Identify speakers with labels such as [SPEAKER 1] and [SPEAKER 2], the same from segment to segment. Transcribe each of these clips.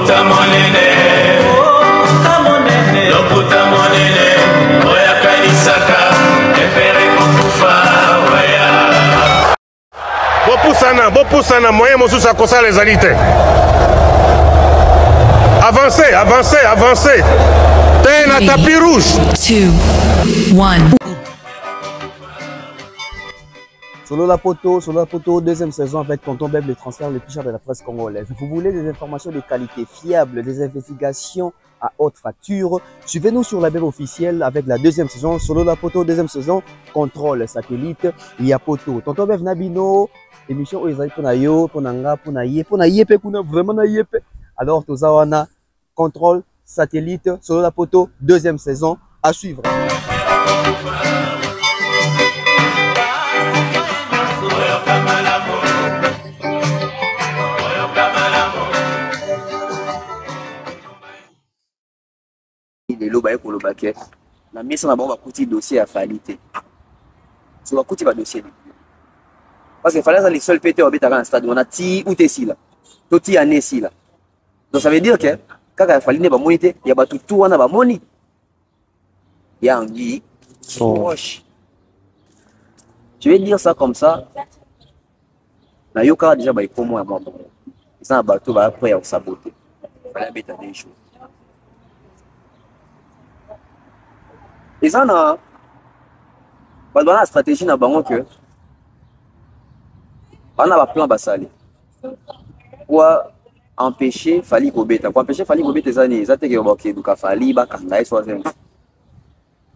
[SPEAKER 1] Lokuta monene, lokuta monene, oya kanisaka, epere kokufa, oya.
[SPEAKER 2] Bopusana, moyen mosusu akosa les alités. Avancez, avancez, avancez. T'es un tapis rouge.
[SPEAKER 3] 2, 1.
[SPEAKER 4] Solo la Poto, deuxième saison avec Tonton Bev, le transfert le plus cher de la presse congolaise. Vous voulez des informations de qualité fiable, des investigations à haute facture? Suivez-nous sur la Bev officielle avec la deuxième saison. Solo la Poto, deuxième saison, contrôle satellite, il y a Poto. Tonton Bev Nabino, émission où ils ont pour yo, pour nanga, pour naïe, vraiment naïe. Alors, tout ça, on a contrôle satellite, Solo la Poto, deuxième saison, à suivre. Les lots pour le baquet. La mise en avant va coûter dossier à falité. Ça va coûter le dossier. Parce qu'il fallait les seuls pétés au bétara en stade. On a ti ou t'es si là. Tout ti année si là. Donc ça veut dire que quand il fallait ne pas moniter, il y a tout on a pas moni. Il y a un guy proche. Je vais dire ça comme ça. La yoka déjà bah il faut moi moi. Ils ont un bateau bah après on saboter. Il fallait mettre des choses. Et ça, on a la stratégie dans le que on a un plan basali pour empêcher Fali Kobeta. Pour empêcher Fali Kobeta, ça c'est que Fali Bakanga soit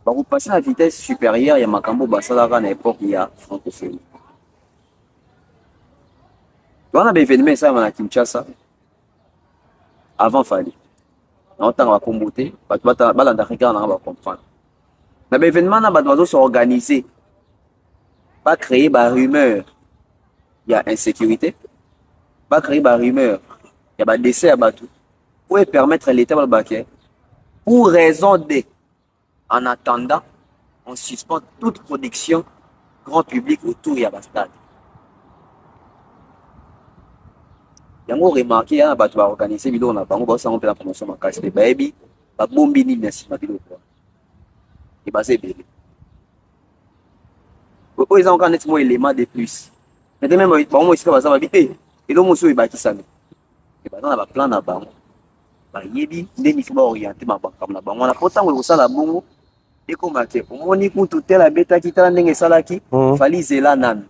[SPEAKER 4] vous passez à vitesse supérieure, il y a Makambo Basala à l'époque, il y a francophonie. On a un événement ça à Kinshasa avant Fali. On a combattu, on va comprendre. Mais l'événement doit s'organiser, pas créer des rumeurs. Il y a insécurité, pas créer des rumeurs. Il y a des décès à Batou. Pour permettre à l'État de baquer, pour raison de, en attendant, on suspend toute production grand public autour de la stade. Il y a remarqué, il y a des organiser, il y a des la promotion de la baby, la bombe ni merci, ma vidéo. Et basé bébé. Ils ont encore un élément de plus. Mais même moi ici ça va bien. Et donc monsieur il bâti ça. Et bah on a plan na bango. Ba yebi ndeni faut orienter ma banque comme na bango. On a pourtant on ça la bongo. Et comme que on ni pour tout la bêta qui t'a ndenge salaki, fali zela nan.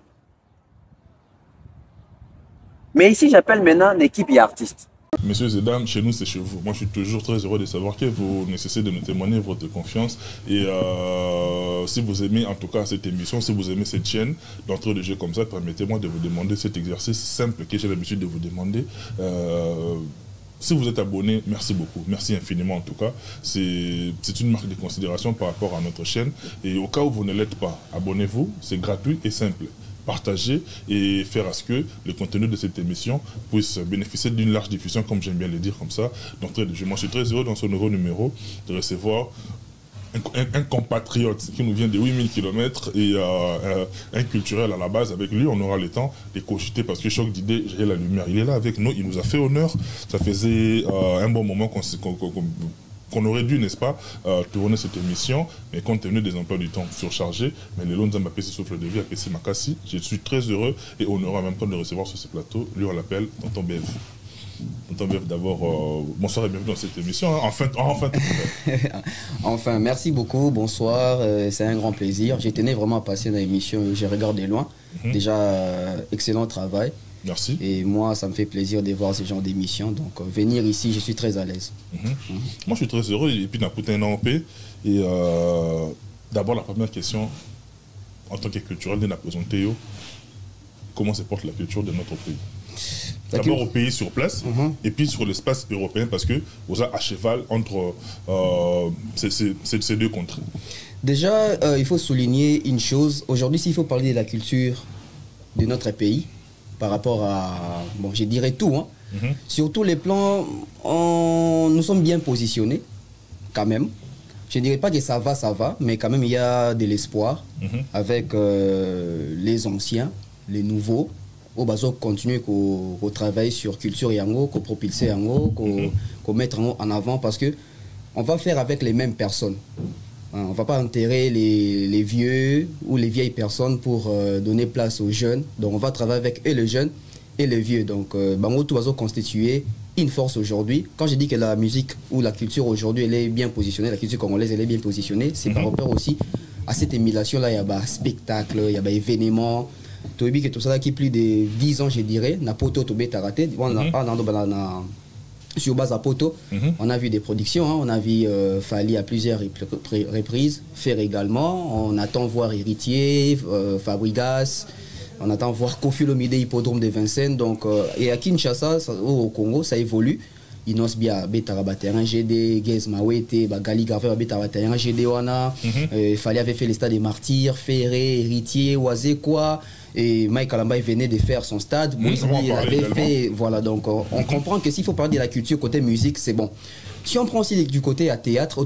[SPEAKER 4] Mais ici j'appelle maintenant l'équipe et artistes.
[SPEAKER 5] Messieurs et dames, chez nous c'est chez vous. Moi je suis toujours très heureux de savoir que vous nécessitez de me témoigner votre confiance. Et si vous aimez en tout cas cette émission, si vous aimez cette chaîne d'entrée de jeu comme ça, permettez-moi de vous demander cet exercice simple que j'ai l'habitude de vous demander. Si vous êtes abonné, merci beaucoup, merci infiniment en tout cas. C'est une marque de considération par rapport à notre chaîne. Et au cas où vous ne l'êtes pas, abonnez-vous, c'est gratuit et simple. Partager et faire à ce que le contenu de cette émission puisse bénéficier d'une large diffusion, comme j'aime bien le dire comme ça. Donc, moi, je suis très heureux dans ce nouveau numéro de recevoir un compatriote qui nous vient de 8000 km et un culturel à la base. Avec lui, on aura le temps de cogiter parce que choc d'idées, j'ai la lumière. Il est là avec nous, il nous a fait honneur. Ça faisait un bon moment qu'on aurait dû, n'est-ce pas, tourner cette émission, mais compte tenu des emplois du temps surchargés, mais le long de ma PC souffle de vie à PC Makassi, je suis très heureux et honoré en même temps de recevoir sur ce plateau. Lui, on l'appelle Tonton Bev. Tonton Bev, d'abord, bonsoir et bienvenue dans cette émission. Enfin.
[SPEAKER 4] Enfin, merci beaucoup, bonsoir, c'est un grand plaisir. J'ai tenu vraiment à passer dans l'émission, j'ai regardé loin. Déjà, excellent travail.
[SPEAKER 5] Merci.
[SPEAKER 4] Et moi, ça me fait plaisir de voir ce genre d'émission. Donc, venir ici, je suis très à l'aise.
[SPEAKER 5] Moi, je suis très heureux. Et puis, on a coûté un an en paix. Et d'abord, la première question, en tant que culturel, de la présenter, comment se porte la culture de notre pays? D'abord au pays sur place, et puis sur l'espace européen, parce que vous êtes à cheval entre ces deux contrées.
[SPEAKER 4] Déjà, il faut souligner une chose. Aujourd'hui, s'il faut parler de la culture de notre pays, par rapport à, bon, je dirais tout, hein. Sur tous les plans, nous sommes bien positionnés, quand même. Je ne dirais pas que ça va, mais quand même, il y a de l'espoir avec les anciens, les nouveaux.
[SPEAKER 6] au bazo continuer qu'on travaille sur culture yango, qu'on propulser yango, qu'on mettre en avant parce que on va faire avec les mêmes personnes. On ne va pas enterrer les vieux ou les vieilles personnes pour donner place aux jeunes. Donc on va travailler avec et les jeunes et les vieux. Donc bango tout va constituer une force aujourd'hui. Quand je dis que la musique ou la culture aujourd'hui elle est bien positionnée, la culture congolaise elle est bien positionnée, c'est par rapport aussi à cette émulation là. Il y a des spectacles, il y a des événements. Tu vois que tout ça qui plus de 10 ans je dirais, n'a pas tout raté. Sur base à Poto, on a vu des productions, hein, on a vu Fali à plusieurs reprises, faire également. On attend voir Héritier, Fabregas, on attend voir Kofi Olomide, Hippodrome de Vincennes. Donc, et à Kinshasa, au Congo, ça évolue. Inos Bia, Betara terrain GD, Gez Mawete, Gali Garver, Betara terrain GD, Wana. Fali avait fait les stades des Martyrs, Ferré, Héritier, Oazekwa. Et Mike Kalamba venait de faire son stade. Il avait fait. Voilà, donc on comprend que s'il faut parler de la culture côté musique, c'est bon. Si on prend aussi du côté à théâtre,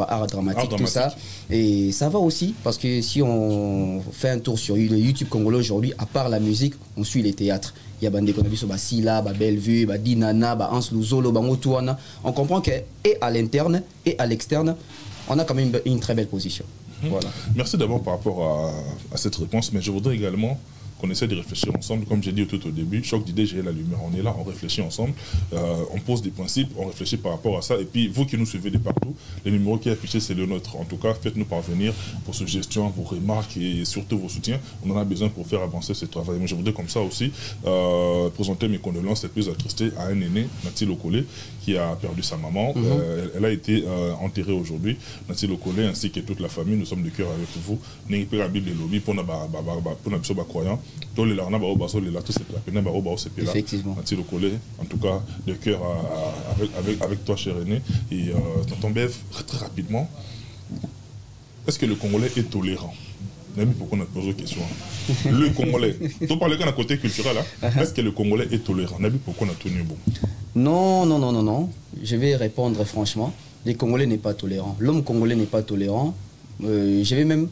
[SPEAKER 6] art dramatique, tout ça, et ça va aussi, parce que si on fait un tour sur le YouTube congolais aujourd'hui, à part la musique, on suit les théâtres. Il y a Bandé Konabiso, Silla, Bellevue, Dinana, Hans Luzolo, Bangotouana. On comprend que, et à l'interne, et à l'externe, on a quand même une très belle position. Voilà.
[SPEAKER 5] Merci d'abord par rapport à cette réponse, mais je voudrais également qu'on essaie de réfléchir ensemble. Comme j'ai dit tout au début, choc d'idées, j'ai la lumière. On est là, on réfléchit ensemble, on pose des principes, on réfléchit par rapport à ça. Et puis, vous qui nous suivez de partout, le numéro qui est affiché, c'est le nôtre. En tout cas, faites-nous parvenir vos suggestions, vos remarques et surtout vos soutiens. On en a besoin pour faire avancer ce travail. Mais je voudrais comme ça aussi présenter mes condoléances les plus attristées à un aîné, Nati Lokole, qui a perdu sa maman. Elle a été enterrée aujourd'hui. Nati Lokole ainsi que toute la famille, nous sommes de cœur avec vous. N'ayez la Bible et lobby pour nos croyants.
[SPEAKER 6] Effectivement.
[SPEAKER 5] En tout cas, de cœur avec toi, cher aîné. Et tonton Bev, très rapidement, est-ce que le Congolais est tolérant? Pourquoi on a posé la question. Le Congolais, tu parles d'un côté culturel, est-ce que le Congolais est tolérant? Pourquoi on a tenu bon?
[SPEAKER 6] Non. Je vais répondre franchement. Le Congolais n'est pas tolérant. L'homme congolais n'est pas tolérant. Je vais même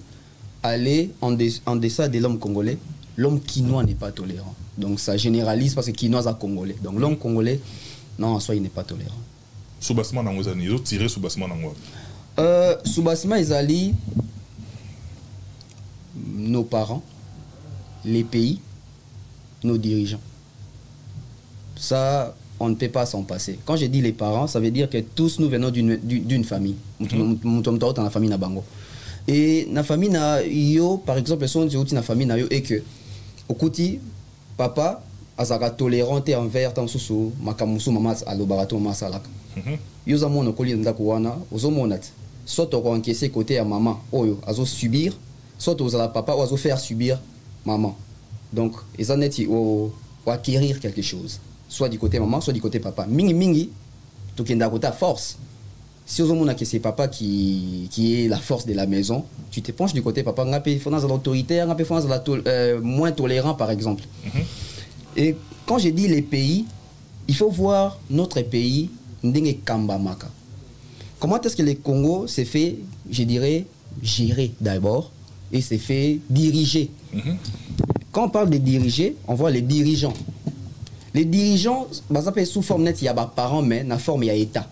[SPEAKER 6] aller en deçà de l'homme congolais. L'homme quinois n'est pas tolérant. Donc ça généralise parce que quinois a congolais. Donc l'homme congolais, non, en soi, il n'est pas tolérant.
[SPEAKER 5] Soubassement Nangozani, ils ont tiré Soubassement Nangwa.
[SPEAKER 6] Soubassement Ezali, nos parents, les pays, nos dirigeants. Ça, on ne peut pas s'en passer. Quand je dis les parents, ça veut dire que tous nous venons d'une famille. Nous sommes dans la famille Nabango. Et la famille na yo, par exemple, son na famille na yo et que au kuti papa azaka tolérante envers tant sous makamusu mamas alobarato masalaka. Yo za mona koli ndako wana ozomonat. Soit on encaisser côté à maman oyo azo subir, soit aux la papa ou azo faire subir maman. Donc ezaneti o acquérir quelque chose, soit du côté maman, soit du côté papa. Mingi to kenda kota force. Si on a que c'est papa qui est la force de la maison, tu te penches du côté papa, il faut dans l'autoritaire, moins tolérant par exemple. Et quand je dis les pays, il faut voir notre pays, Ndenge Kambamaka. Comment est-ce que le Congo s'est fait, je dirais, gérer d'abord et s'est fait diriger. Quand on parle de diriger, on voit les dirigeants. Les dirigeants, sous forme nette, il y a des parents, mais dans forme, il y a État.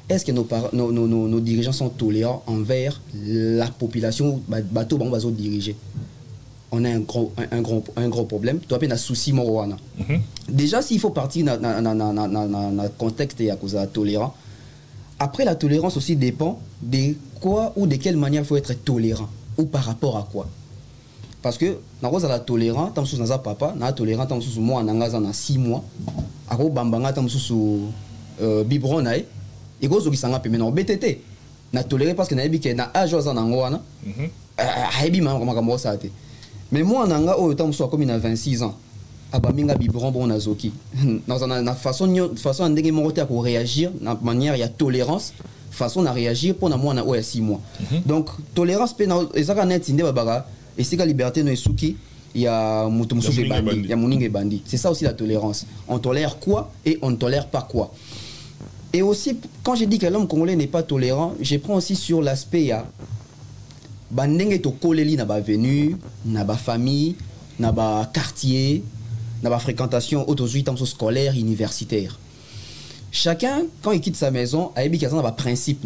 [SPEAKER 6] Est-ce que nos dirigeants sont tolérants envers la population bateau bazo diriger? On a un gros problème. Tu as un souci moroana. Déjà, s'il faut partir dans le contexte et à cause de la tolérance, après la tolérance aussi dépend de quoi ou de quelle manière il faut être tolérant ou par rapport à quoi. Parce que dans la tolérance, tant que dans papa, na tolérant tant que moi en 6 mois, à bambanga tant que biberon nae. Et go zoki sanga pemena BTT na toléré parce que na ebike na âge za nangwana aibi ma comme ça té mais moi nanga o temps so comme il a 26 ans abaminga biberon bon na zoki dans na façon ndenge mongote à réagir na manière il y a tolérance façon à réagir pour na moi na o 6 mois donc tolérance pe na ezaka net inde babaka et c'est que liberté no esuki il y a mutumsuke bandi il y a moninge bandi c'est ça aussi la tolérance on tolère quoi et on ne tolère pas quoi. Et aussi, quand je dis que l'homme congolais n'est pas tolérant, je prends aussi sur l'aspect, il y a bandenge to koleli na ba venu, na ba famille, na ba quartier, dans la fréquentation autosuite en scolaire, universitaire. Chacun, quand il quitte sa maison, a un principe.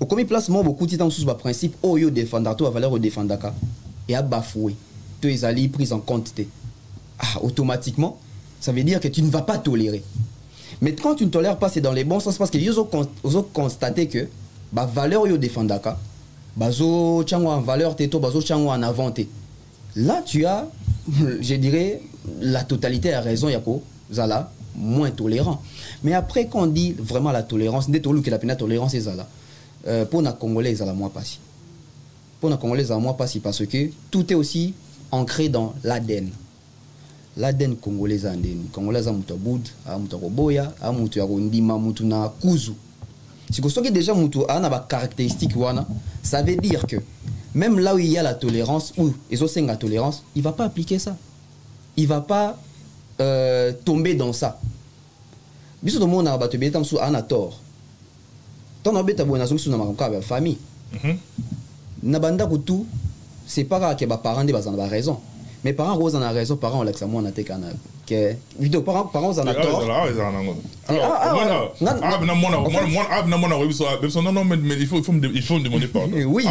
[SPEAKER 6] Au commis placement, beaucoup de temps sous le principe, oh yo défendre, toi valeur au défendre, et a bafoué. Tu es allé pris en compte. Automatiquement, ça veut dire que tu ne vas pas tolérer. Mais quand tu ne tolères pas, c'est dans les bons sens parce que ils ont constaté que la valeur yo défendre, bazo chango en valeur, teto bazo chango en avant. Là, tu as, je dirais, la totalité a raison, Yako, Zala, moins tolérant. Mais après, quand on dit vraiment la tolérance, dès que la tolérance est Zala, pour les Congolais, Zala, moi, pas si. Pour les Congolais, Zala, moi, pas si, parce que tout est aussi ancré dans l'ADN. L'ADN congolais, Congolais, Amouta Boud, Amouta Roboya, Amouta Rondima, Moutuna Kuzu. Si vous avez déjà une caractéristique, ça veut dire que même là où il y a la tolérance, où ils ont la tolérance, il ne va pas appliquer ça. Il ne va pas tomber dans ça. Bis tout le monde a tort. Tant que tu as une famille, Nabanda Koutou, c'est pas grave que les parents ont raison. Mais parents ont raison, parents ont l'accès à moi. Parents ont tort.
[SPEAKER 5] Non, mais il faut me demander pardon.
[SPEAKER 6] Oui.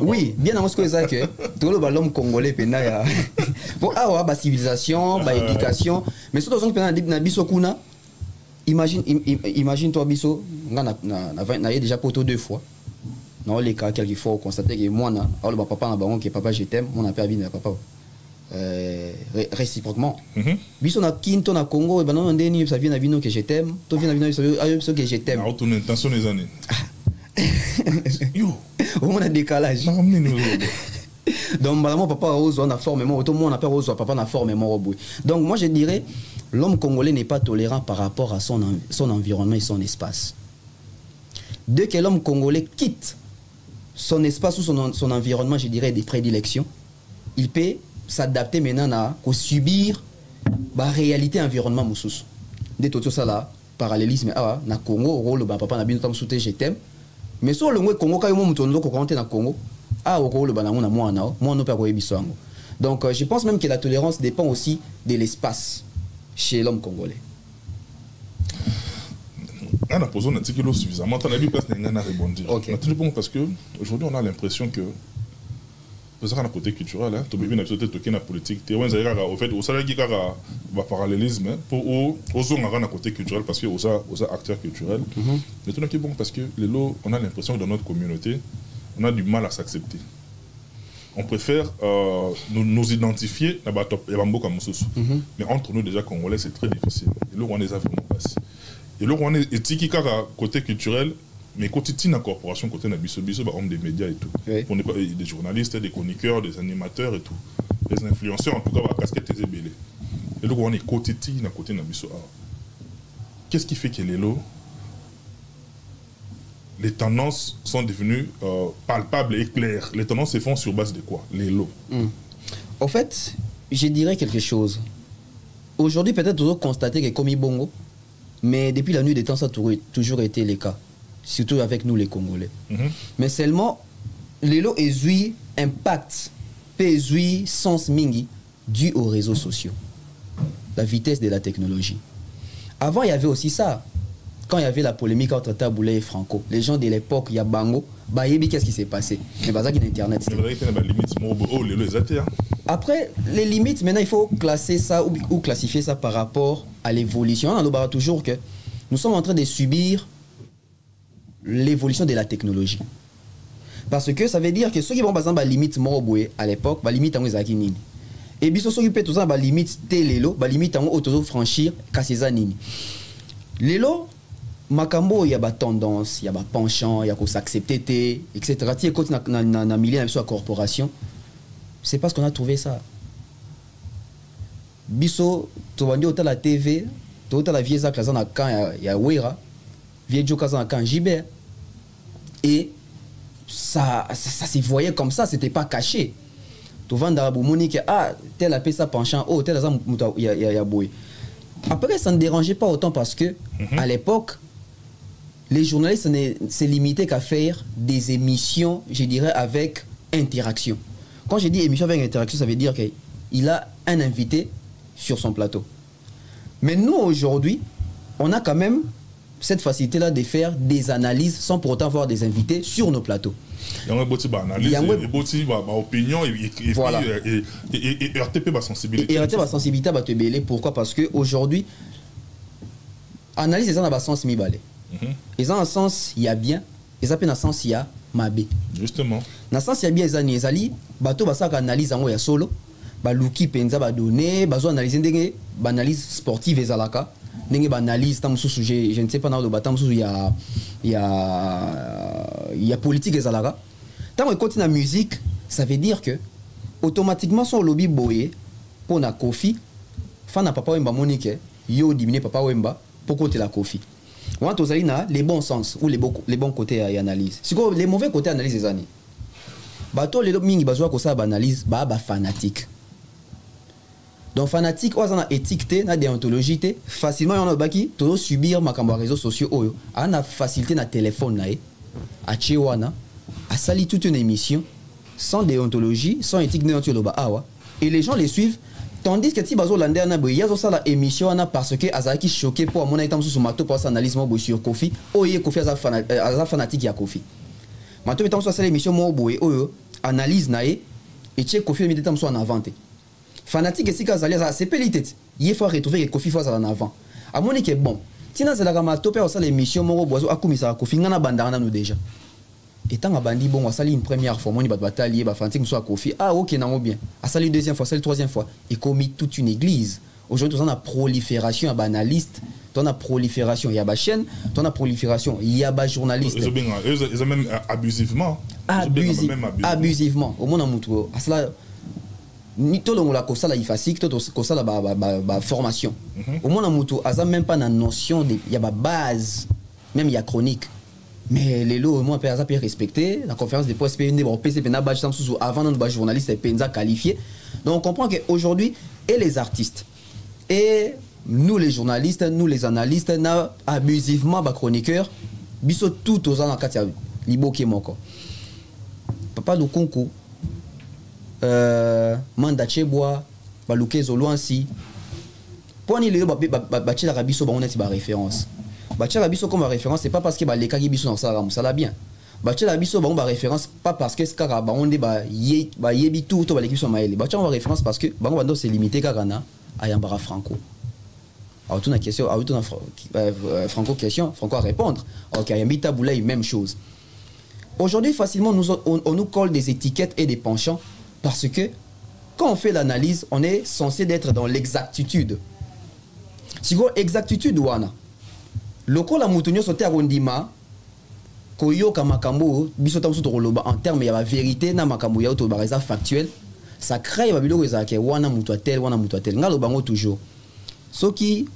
[SPEAKER 6] Oui, bien avant ce que ça que tout l'homme congolais pena pour avoir la civilisation, l'éducation, mais surtout quand on a biso kuna, imagine toi biso, on a déjà poteau 2 fois. Non, les cas quelquefois constater que moi na alors papa na bango que papa je t'aime, mon appel à papa. Réciproquement. Biso na Kinto na Congo et ben non ndeni ça vient na bino que je t'aime, toi vient na bino ce que je t'aime.
[SPEAKER 5] Alors ton intention les années. Yo,
[SPEAKER 6] on a décalage. Donc mon papa ose on a formellement tout le monde appelle ose papa na formellement. Donc moi je dirais l'homme congolais n'est pas tolérant par rapport à son environnement et son espace. Dès que l'homme congolais quitte son espace ou son environnement, je dirais des prédilections, il peut s'adapter maintenant à subir la réalité environnement moussous. Dès tout ça là, parallélisme na Congo, rôle papa na bino souté je t'aime. Mais sur le Congo quand on mutondo ko compter na Congo, rôle na moi no pa ko ebisango. Donc je pense même que la tolérance dépend aussi de l'espace chez l'homme congolais.
[SPEAKER 5] On a posé un article suffisamment. On a vu place à rebondir.
[SPEAKER 6] Okay.
[SPEAKER 5] Parce que aujourd'hui on a l'impression que c'est un côté culturel, tu as bien toqué la politique. Au fait, au salaire qui va parallélisme pour aux zones à côté culturel parce que aux acteurs culturels. Mais tout est bon parce que les lots, on a l'impression que dans notre communauté, on a du mal à s'accepter. On préfère nous identifier à mais entre nous déjà congolais c'est très difficile. Et là on les a vraiment passé. Et là on est éthique côté culturel. Mais quand tu as une corporation côté de biso homme des médias et tout,
[SPEAKER 6] oui.
[SPEAKER 5] On n'est pas des journalistes, des chroniqueurs, des animateurs et tout, des influenceurs en tout cas, la casquette est belle. Et là on est côté de biso. Qu'est-ce qui fait que les tendances sont devenues palpables et claires? Les tendances se font sur base de quoi? Les lots.
[SPEAKER 6] En fait, je dirais quelque chose. Aujourd'hui, peut-être vous avez constaté que comme Ibongo, mais depuis la nuit des temps, ça a toujours été le cas. Surtout avec nous les Congolais. Mais seulement, les lots ont impact, ont sens mingi dû aux réseaux sociaux. La vitesse de la technologie. Avant, il y avait aussi ça. Quand il y avait la polémique entre Taboulé et Franco, les gens de l'époque, il y a Bango, qu'est-ce qui s'est passé? Mais pas ça qui est Internet. Après, les limites, maintenant, il faut classer ça ou classifier ça par rapport à l'évolution. On a toujours que nous sommes en train de subir l'évolution de la technologie. Parce que ça veut dire que ceux qui vont par exemple à limite moroboué à l'époque, bah limite en ezaki nini. Et biso ceux qui peut tout ça bah limite télélo, bah limite en auto franchir kaseza nini. Lelo makambo il y a ba tendance, il y a ba penchant, il y a qu'on s'accepter etc. Ti écoute na milieu sur la corporation. C'est parce qu'on a trouvé ça. Biso to vandi autant la TV, to autant la vieille kaza na kan ya wera. Viejo Kazan quand Gibert et ça se voyait comme ça, c'était pas caché. Tu vends d'Arabou Monique, tel a fait ça penchant, tel a il y a boué. Après, ça ne dérangeait pas autant parce que à l'époque, les journalistes se limitaient qu'à faire des émissions, je dirais, avec interaction. Quand je dis émission avec interaction, ça veut dire qu'il a un invité sur son plateau. Mais nous, aujourd'hui, on a quand même cette facilité-là de faire des analyses sans pour autant avoir des invités sur nos plateaux.
[SPEAKER 5] Il y a une analyse, opinion et
[SPEAKER 6] voilà.
[SPEAKER 5] Et RTP ma sensibilité.
[SPEAKER 6] Et RTP ma sensibilité va te bêler. Pourquoi? Parce qu'aujourd'hui, analyse les gens dans le sens mi-balé. Et dans le sens, il y a bien, et ça peut dans le sens, il y a mabé.
[SPEAKER 5] Justement.
[SPEAKER 6] Dans le sens, il y a bien, il y a des bateau, il y a analyse en solo, baluki penza ba donner, bazo analyse ndenge, analyse sportive et zalaka. Ndenge ba analyse tam sous je ne sais pas dans le batam sous il y a politique et zalaka. Tant on continue la musique, ça veut dire que automatiquement son lobby boyé pour na Kofi, fan na papa wemba monique, yo diminuer papa wemba pour côté la Kofi. On a tous les bons sens ou les bons côtés à analyse. C'est quoi les mauvais côtés analyse des années. Bato les mingi bazwa ko ça analyse ba fanatique. Donc fanatique on a étiqueté na déontologie facilement on a baki to subir makambo réseaux sociaux oyo ana facilité na téléphone na a chewana a sali toute une émission sans déontologie sans éthique déontologie awa et les gens les suivent tandis que si bazo lander na boy yazo sala émission ana parce que azaki choqué pour mon itam sous mato pour analyse mo boy sur Kofi oye Kofi aza fanatique ya Kofi mato itam sala émission mo boy oyo analyse na et check Kofi mi itam so en avant fanatique et si kazali c'est pelité il faut retrouver que Kofi faut en avant à mon que bon tina zela kama topé au sala émission mo bozo akumisa Kofi ngana bandana nous déjà étant à bandi bon a sali une première fois moni batalier ba fanatique soit Kofi ah OK nango bien a sali une deuxième fois sali troisième fois et commis toute une église aujourd'hui on a prolifération à banaliste on a prolifération il y a ba chaîne on a prolifération il y a ba journaliste
[SPEAKER 5] ils ont même abusivement
[SPEAKER 6] au monde mutu a cela ni tout le monde la kosa la ifasik tout kosa la ba formation au monde mutu a même pas la notion de il y a ba base même il y a chronique. Mais les lots, moi, ça peut respecter. La conférence des postes, avant de journaliste et penza qualifié. Donc on comprend qu'aujourd'hui, et les artistes, et nous les journalistes, nous les analystes, n'a abusivement ba chroniqueurs, biso tout aux ans en katia liboke moko. Papa do konko, manda cheboa, baluke zoluansi. Pour ni le ba chila rabiso ba on est ba référence. Bachela biso comme référence c'est pas parce que ba lekaki biso dans ça ça bien bachela biso ba référence pas parce que skara ba on ba yebi tout to ba l'équipe so maele bachela référence parce que ba bando c'est limité kaka na ayambara franco alors tout na question alors tout na franco question franco à répondre OK ayambita boulay même chose aujourd'hui facilement on nous colle des étiquettes et des penchants parce que quand on fait l'analyse on est censé d'être dans l'exactitude si go exactitude wana loko la mutunyo sote arondima koyoka makambo biso tamso to koloba en termes ya la vérité na makambo ya to bareza factuel ça crée ba biloko ezake wana mutu tel ngalo bango toujours soki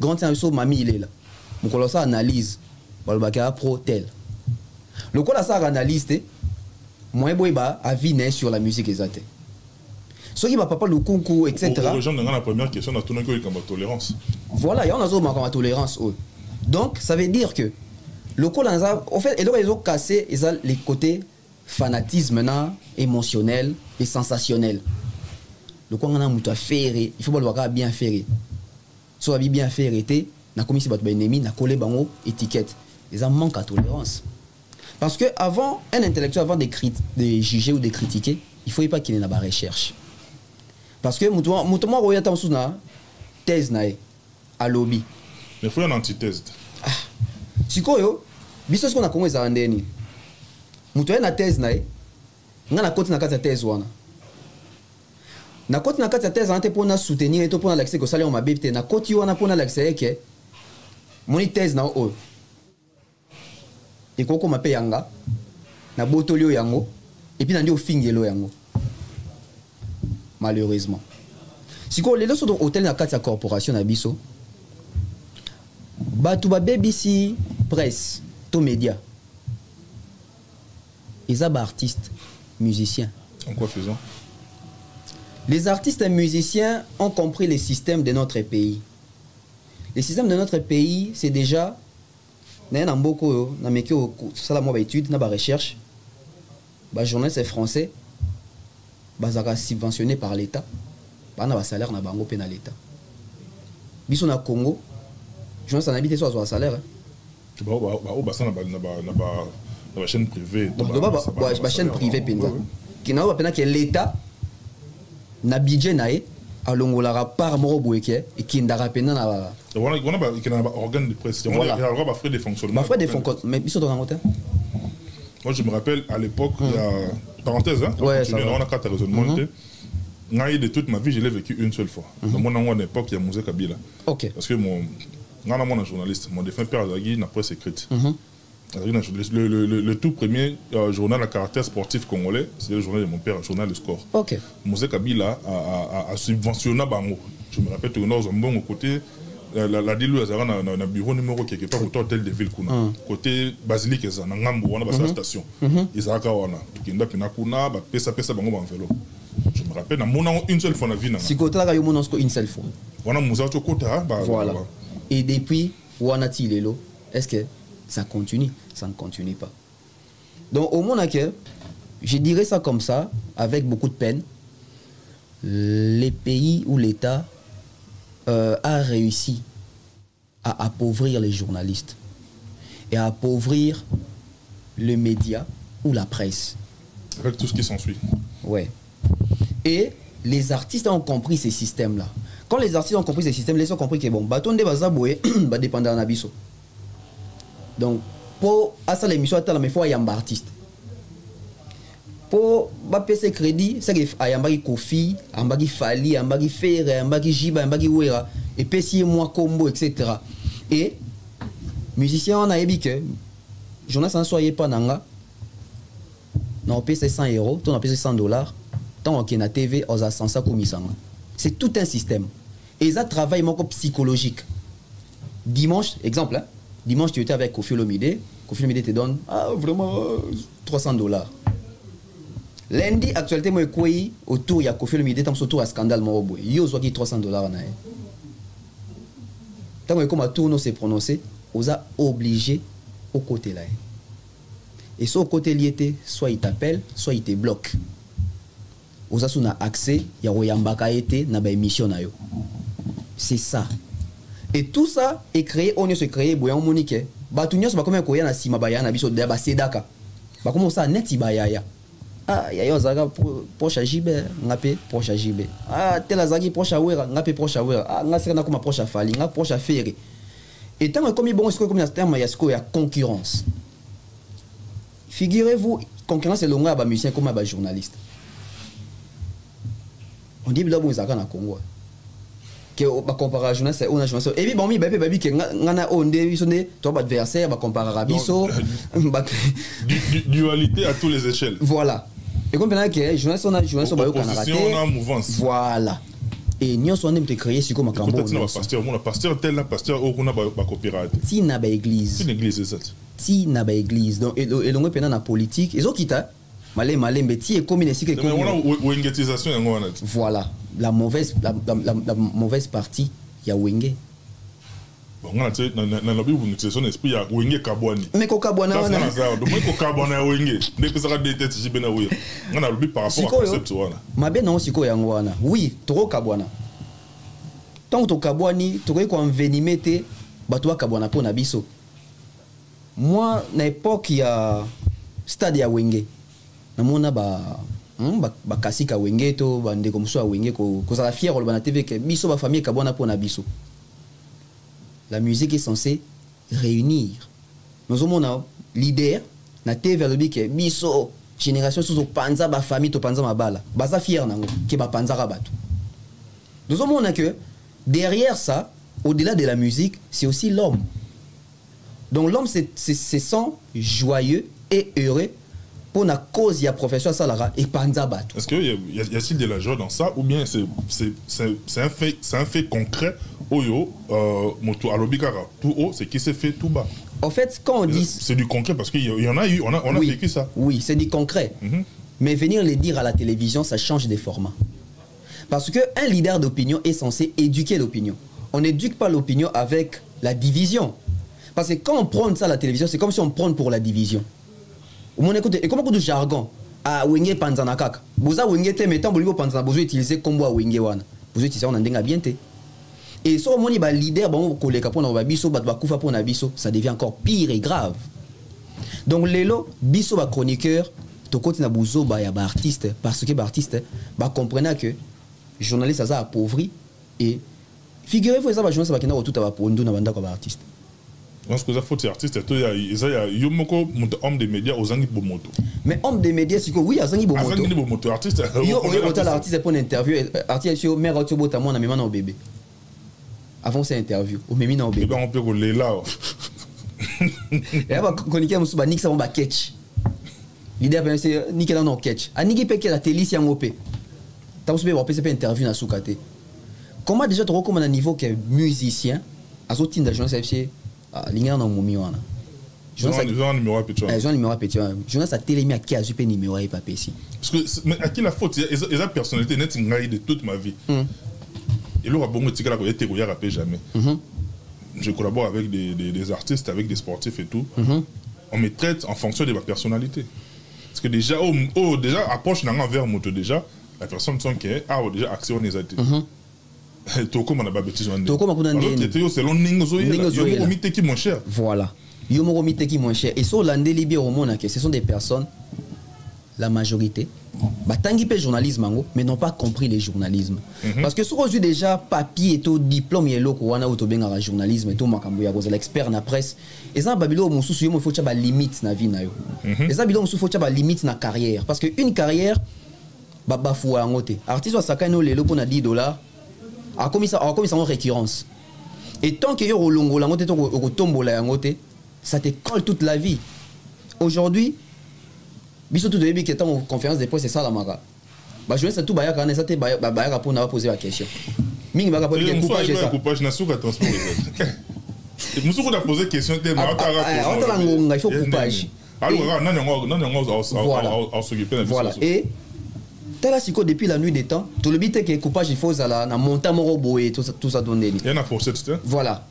[SPEAKER 6] grand temps so mami il est là mukolo sa analyse balobaka pro tel loko la sa analyste moi boy ba avis né sur la musique ezate soki ba papa le concours etc.
[SPEAKER 5] Pour rejoindre la première question on a tout comme tolérance
[SPEAKER 6] voilà ya on a zo ma tolérance. Donc, ça veut dire que le col en fait, ils ont cassé les côtés fanatisme, émotionnel et sensationnel. Le col a mutu ferré, il faut pas bien ferré. Soit bien ferré, na commis bat ennemi, na collé bango étiquette. Ils ont manque à tolérance. Parce que avant un intellectuel avant de juger ou de critiquer, il faut pas qu'il ait la recherche. Parce que mutu roya tam sous na thèse na à lobby.
[SPEAKER 5] Mais il faut une antithèse.
[SPEAKER 6] Sikoyo, biso ce qu'on a connu za ndeni. Mutu na thèse na nga na koti na kati ya thèse wana. Na koti na kati ya thèse ante pour na soutenir et pour na l'accès que salaire on m'a bébé na koti wana pour na l'accès que moni thèse na o. Et koko mape yanga na botolio yango et puis na ndio fingelo yango. Malheureusement. Sikoyo les autres hôtel na kati ya corporation na biso. Batu ba BBC presse to média ils sont artistes musiciens
[SPEAKER 5] en quoi faisant
[SPEAKER 6] les artistes et musiciens ont compris les systèmes de notre pays. Les systèmes de notre pays c'est déjà na mboko na mekio sala mo ba étude na ba recherche ba journaliste français bazaka subventionné par l'état bana ba salaire na bango pe na l'état biso na Congo journaliste na habité soit salaire
[SPEAKER 5] tu ba ça na ba chaîne privée
[SPEAKER 6] ba chaîne privée penza kina ba pena que l'état na budget na e alongolaka par moko boyeke ekindaka pena na
[SPEAKER 5] on a organe de presse on a frais de fonctionnement
[SPEAKER 6] frais de fonctionnement mais biso dans côté.
[SPEAKER 5] Moi je me rappelle à l'époque il y a parenthèse hein
[SPEAKER 6] ouais,
[SPEAKER 5] on a quatre raisonnements de toute ma vie je l'ai vécu une seule fois dans mon époque il y a Moussa Kabila parce que mon journaliste mon défunt père Azagui na presse écrite le tout premier journal à caractère sportif congolais, c'était le journal de mon père, le journal de Score. Moussa Kabila a subventionné Bango. Je me rappelle que nous avons un bon côté, la Dilou Azara a un bureau numéro quelque part au hôtel de ville. Côté Basilique, on a une station. Ils ont je me rappelle, on a une seule fois dans la vie.
[SPEAKER 6] Si côté là, on a une seule fois.
[SPEAKER 5] On a Moussa Chokota.
[SPEAKER 6] Voilà. Et depuis, on a Tilelo, est-ce que ça continue? Ça ne continue pas. Donc au monde actuel, je dirais ça comme ça, avec beaucoup de peine, les pays où l'État a réussi à appauvrir les journalistes et à appauvrir le média ou la presse.
[SPEAKER 5] Avec tout ce qui s'ensuit.
[SPEAKER 6] Ouais. Et les artistes ont compris ces systèmes-là. Quand les artistes ont compris ces systèmes, ils ont compris que bon, bâton de Bazaboué va dépendre d'un abisso. Donc, pour ça l'émission il faut y avoir un artiste. Pour payer crédit, c'est qu'il y a un Kofi, un Fali, un Ferre, un Jiba, un Wera, et payer moi combo, etc. Et musicien on a dit que journaliste ne soyez pas nanga, on paye 100 €, on paye $100, tant qu'on a TV, on a 100 commissions. C'est tout un système. Et ça travaille psychologique. Dimanche, exemple, hein? Dimanche, tu étais avec Kofi Olomide. Kofi Olomide te donne vraiment $300. Lundi, actualité, moi, autour, il y a Kofi Olomide, tant autour à scandale, moi, il y a $300. Tant que comme tout nous s'est prononcé, on a obligé au côté là. Et ce côté lié, soit il t'appelle, soit il te bloque. On a accès, il y a Royambaka été, na ba émission na yo. C'est ça. Et tout ça est créé, on se créé, boyan monique. Batunyo se ba comme koya na sima ba ya na biso de ba sedaka. Ba comme ça net ibaya. Ah, ya yo zaga proche jibe, ngape proche jibe. Ah, tel zagi proche wera, ngape proche wera. Ah, nga sera na comme proche fali, nga proche ferré. Et tant comme bon ce comme terme ya sko ya concurrence. Figurez-vous, concurrence est longue à ba musicien comme ba journaliste. On dit là bon zaka na Congo. Que ba comparer journaliste on a journaliste et puis bon mi baby que ngana onde bisone to ba adversaire ba comparer biso
[SPEAKER 5] dualité à tous les échelles.
[SPEAKER 6] Voilà. Et comme maintenant que journaliste on a journaliste ba yo kanaraté.
[SPEAKER 5] On a mouvance.
[SPEAKER 6] Voilà. Et nous on aime te créer sur comme cambo.
[SPEAKER 5] Peut-être na pasteur, mon pasteur tel là pasteur au kuna ba copyright.
[SPEAKER 6] Ti na ba église.
[SPEAKER 5] Ti l'église c'est ça.
[SPEAKER 6] Ti na ba église. Donc et longue pendant la politique, ils ont quitté malé mais ti est comme une que
[SPEAKER 5] mais on a wingetisation yango wana.
[SPEAKER 6] Voilà. La mauvaise partie, il y a Wenge.
[SPEAKER 5] Bon, on a dit, dans la Bible, une esprit, il y a Wenge Kabouani.
[SPEAKER 6] Mais Kabouani,
[SPEAKER 5] on a ça. Donc, Kabouani à Wenge. Mais que ça va être des têtes, on a le par rapport à concept.
[SPEAKER 6] Ma ben non, c'est quoi Yangwana? Oui, trop Kabouani. Tant que Kabouani, tu es qu'on venimete, bateau Kabouani pour Nabiso. Moi, à l'époque, il y a stade à Wenge. Namona ba kasi ka wenge to bande comme ça wenge ko za fier le bana TV que biso ba famille ka bona pona biso. La musique est censée réunir. Nous avons leader na TV le que biso génération sous panza ba famille to panza mabala. Ba za fier nango ke ba panza rabatu. Nous avons que derrière ça, au-delà de la musique, c'est aussi l'homme. Donc l'homme c'est sent joyeux et heureux pour la cause il y a profession salara et panza batu.
[SPEAKER 5] Est-ce qu'il y a-t-il de la joie dans ça ou bien c'est un fait concret oyo moto alobikara tout haut c'est qui s'est fait tout bas.
[SPEAKER 6] En fait quand on dit
[SPEAKER 5] c'est du concret parce qu'il y en a eu on a vécu ça.
[SPEAKER 6] Oui, c'est du concret. Mais venir le dire à la télévision ça change des formats. Parce que un leader d'opinion est censé éduquer l'opinion. On n'éduque pas l'opinion avec la division. Parce que quand on prend ça à la télévision, c'est comme si on prend pour la division. Et comme beaucoup de jargon, à Wenge Panzana Kaka. Boza Wenge te mettant Bolivo Panzana, besoin utiliser combo à Wenge Wana. vous êtes ici on a ndenga bien té et so moni ba leader ba koleka pona ba biso ba kufa pona biso ça devient encore pire et grave donc lelo biso ba chroniqueur to côté na buzo ba ya ba artiste parce que ba artiste ba comprenait que journaliste ça appauvri et figurez-vous ça ba journaliste ba kena tout ba pondo na banda ko ba artiste.
[SPEAKER 5] Parce que ça faut être artiste, il y a homme des médias aux angi bomoto.
[SPEAKER 6] Mais homme des médias, c'est que oui, à zangi bomoto.
[SPEAKER 5] Azangi bomoto artiste.
[SPEAKER 6] Yo l'artiste pour une interview, artiste sur mère au bota moi na même na bébé. Avant cette interview, au même na bébé.
[SPEAKER 5] Et ben on peut rouler là.
[SPEAKER 6] Et là chroniqueur musu ba nick ça ba catch. L'idée ben c'est niquer dans catch. A niquer pe que la télé si en op. T'as musu be c'est pas interview na soukate. Comment déjà tu recommandes un niveau que musicien à sortir de journée c'est l'inga na momi wana
[SPEAKER 5] journal numéro petit
[SPEAKER 6] numéro petit journal ça télé mi à qui a super numéro et pas ici
[SPEAKER 5] parce que mais à qui la faute il a personnalité net ngai de toute ma vie et là bon tika la ko été ko ya rappel jamais je collabore avec des artistes avec des sportifs et tout on me traite en fonction de ma personnalité parce que déjà déjà approche nanga vers moto déjà la personne sent que déjà action les até Toko mana babeti jande. Toko
[SPEAKER 6] makuna ndeni.
[SPEAKER 5] Toko selon ningo yo mite qui moins cher.
[SPEAKER 6] Voilà. Yo mo mite qui moins cher et sur l'andé libé au monde que ce sont des personnes la majorité batangi pe journalisme ngo mais n'ont pas compris le journalisme. Parce que sur aujourd'hui déjà papier et tout diplôme yelo ko wana auto benga journalisme et tout makambo ya koza l'expert na presse et ça babilo mo susu yo mo faut tcha ba limite na vie na yo. Et ça bilo mo susu faut tcha ba limite na carrière parce que une carrière baba fou a ngote. Artiste wa sakano lelo pour na $10 a commis ça en récurrence et tant que yo rolongo la ngote to ko tombola ya ngote ça te colle toute la vie aujourd'hui biso tout début que tant conférence de presse c'est ça la mara ba jouer ça tout baya kana ça te baya pour na poser la question mingi ba poser que
[SPEAKER 5] coupage na souka transport musuko da poser question te ma ta
[SPEAKER 6] la ngonga il faut coupage
[SPEAKER 5] alors
[SPEAKER 6] voilà et là depuis la nuit des temps tout le but est que coupage il faut ça là na monta moro boé tout ça donné
[SPEAKER 5] il y en a fourchette
[SPEAKER 6] voilà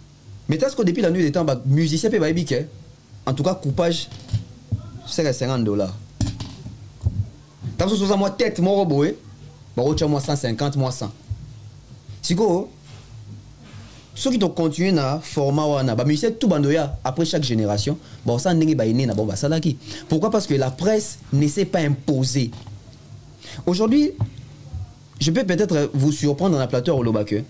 [SPEAKER 6] mais est-ce que depuis la nuit des temps ba musicien peut ba bique en tout cas coupage c'est $50 tant que ça moi tête moro boé ba rocha moi 150 moi 100 siko ceux qui ont continué na format wana ba musicien tout bandoya après chaque génération ba ça ndenge ba ine na ba salaki pourquoi parce que la presse ne s'est pas imposée. Aujourd'hui, je peux peut-être vous surprendre dans la plateau au Lobake.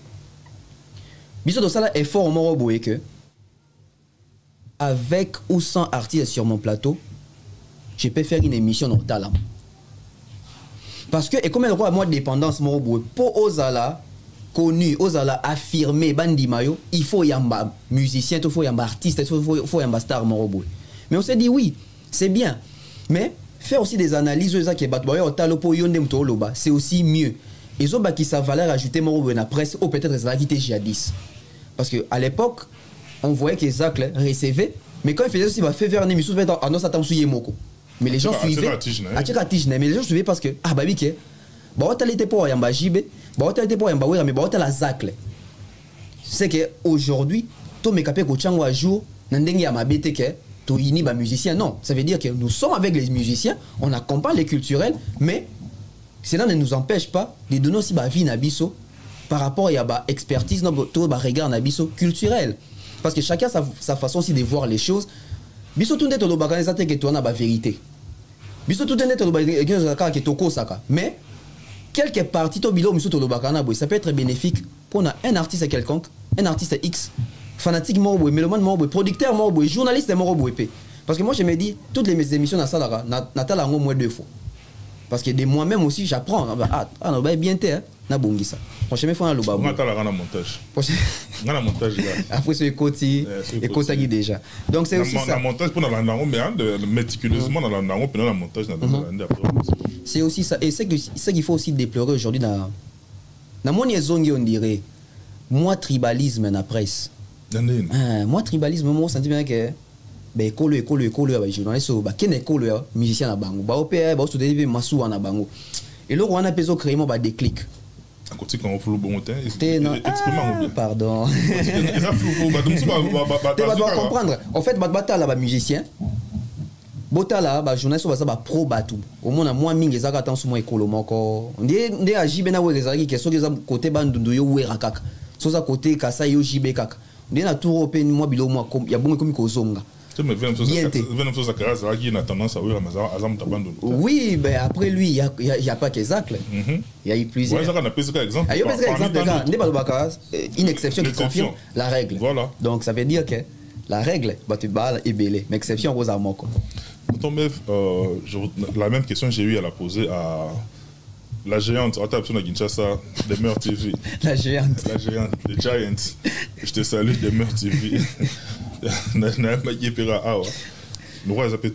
[SPEAKER 6] Biso de ça là est fort au Moroboé que avec ou sans artistes sur mon plateau, je peux faire une émission dans le talent. Parce que et comme elle croit à moi dépendance Moroboé pour Ozala connu, Ozala affirmé bandi mayo, il faut yamba musicien, il faut yamba artiste, il faut yamba star Moroboé. Mais on s'est dit oui, c'est bien, mais faire aussi des analyses c'est aussi mieux et ça qui sa valeur ajoutée dans la presse ou peut-être ça qui était jadis parce que à l'époque on voyait que Zach recevait mais quand il faisait aussi il va faire une émission mais les gens suivaient mais les gens suivaient parce que ah bah oui que bah on était pour yamba jibe bah on était pour yamba mais bah on la Zach c'est que aujourd'hui tout mes capé ko chango à jour ndengi ya mabete que tout ini ba musicien non ça veut dire que nous sommes avec les musiciens on accompagne les culturels mais cela ne nous empêche pas de donner aussi ba vie na biso par rapport à ba expertise no tout ba regard na biso culturel parce que chacun sa façon aussi de voir les choses biso tout net lo ba kanisa te que toi na ba vérité biso tout net lo ba que toko saka mais quelque partie to bilo biso to lo ba kana boy ça peut être bénéfique pour un artiste quelconque un artiste X fanatique morbo, mélomane morbo, producteur morbo, journaliste morbo épée. Parce que moi je me dis toutes les émissions dans ça Natal au moins 2 fois. Parce que de moi-même aussi j'apprends non bah bien té na bongi ça. Prochainement faut na loba.
[SPEAKER 5] Natal la montage. Na montage là.
[SPEAKER 6] Après c'est écouter écouter déjà. Donc c'est aussi ça.
[SPEAKER 5] Na montage pour na landango mais méticuleusement na landango puis na montage na
[SPEAKER 6] c'est aussi ça et c'est qu'il faut aussi déplorer aujourd'hui dans mon zongi on dirait moi tribalisme na presse. Moi tribalisme moi senti bien que ben école ba journaliste ba ken école musicien na bango ba opé ba studier masu na bango et le rwanda peso créer mo ba déclic
[SPEAKER 5] à côté quand on flou bon temps exprime bien
[SPEAKER 6] pardon
[SPEAKER 5] ça flou ba donc
[SPEAKER 6] tu vas comprendre en fait ba batala ba musicien botala ba journaliste baza ba pro batu au moins moi mingi ezaka tant sur moi ekolo moko ndé a jibe na we ezaki ke soki za côté bandundu yo wera kaka so za côté kasa yo jibe kaka ndé na tour open moi bilo moi ya bongo komi kozonga.
[SPEAKER 5] Mais Venom Zakara qui a tendance à ouvrir à Azam Tabandou.
[SPEAKER 6] Oui, ben après lui, il n'y a pas qu'Ezacle. Il y a eu plusieurs.
[SPEAKER 5] Oui, on a pris exemple.
[SPEAKER 6] Il y a une exception qui confirme la règle.
[SPEAKER 5] Voilà.
[SPEAKER 6] Donc ça veut dire que la règle, tu bats et belé. Mais exception, Rosa Moko.
[SPEAKER 5] La même question j'ai eu à la poser à la géante, à Kinshasa, des Meurs TV.
[SPEAKER 6] La géante.
[SPEAKER 5] La géante, des Giants. Je te salue, des Meurs TV. Nous avons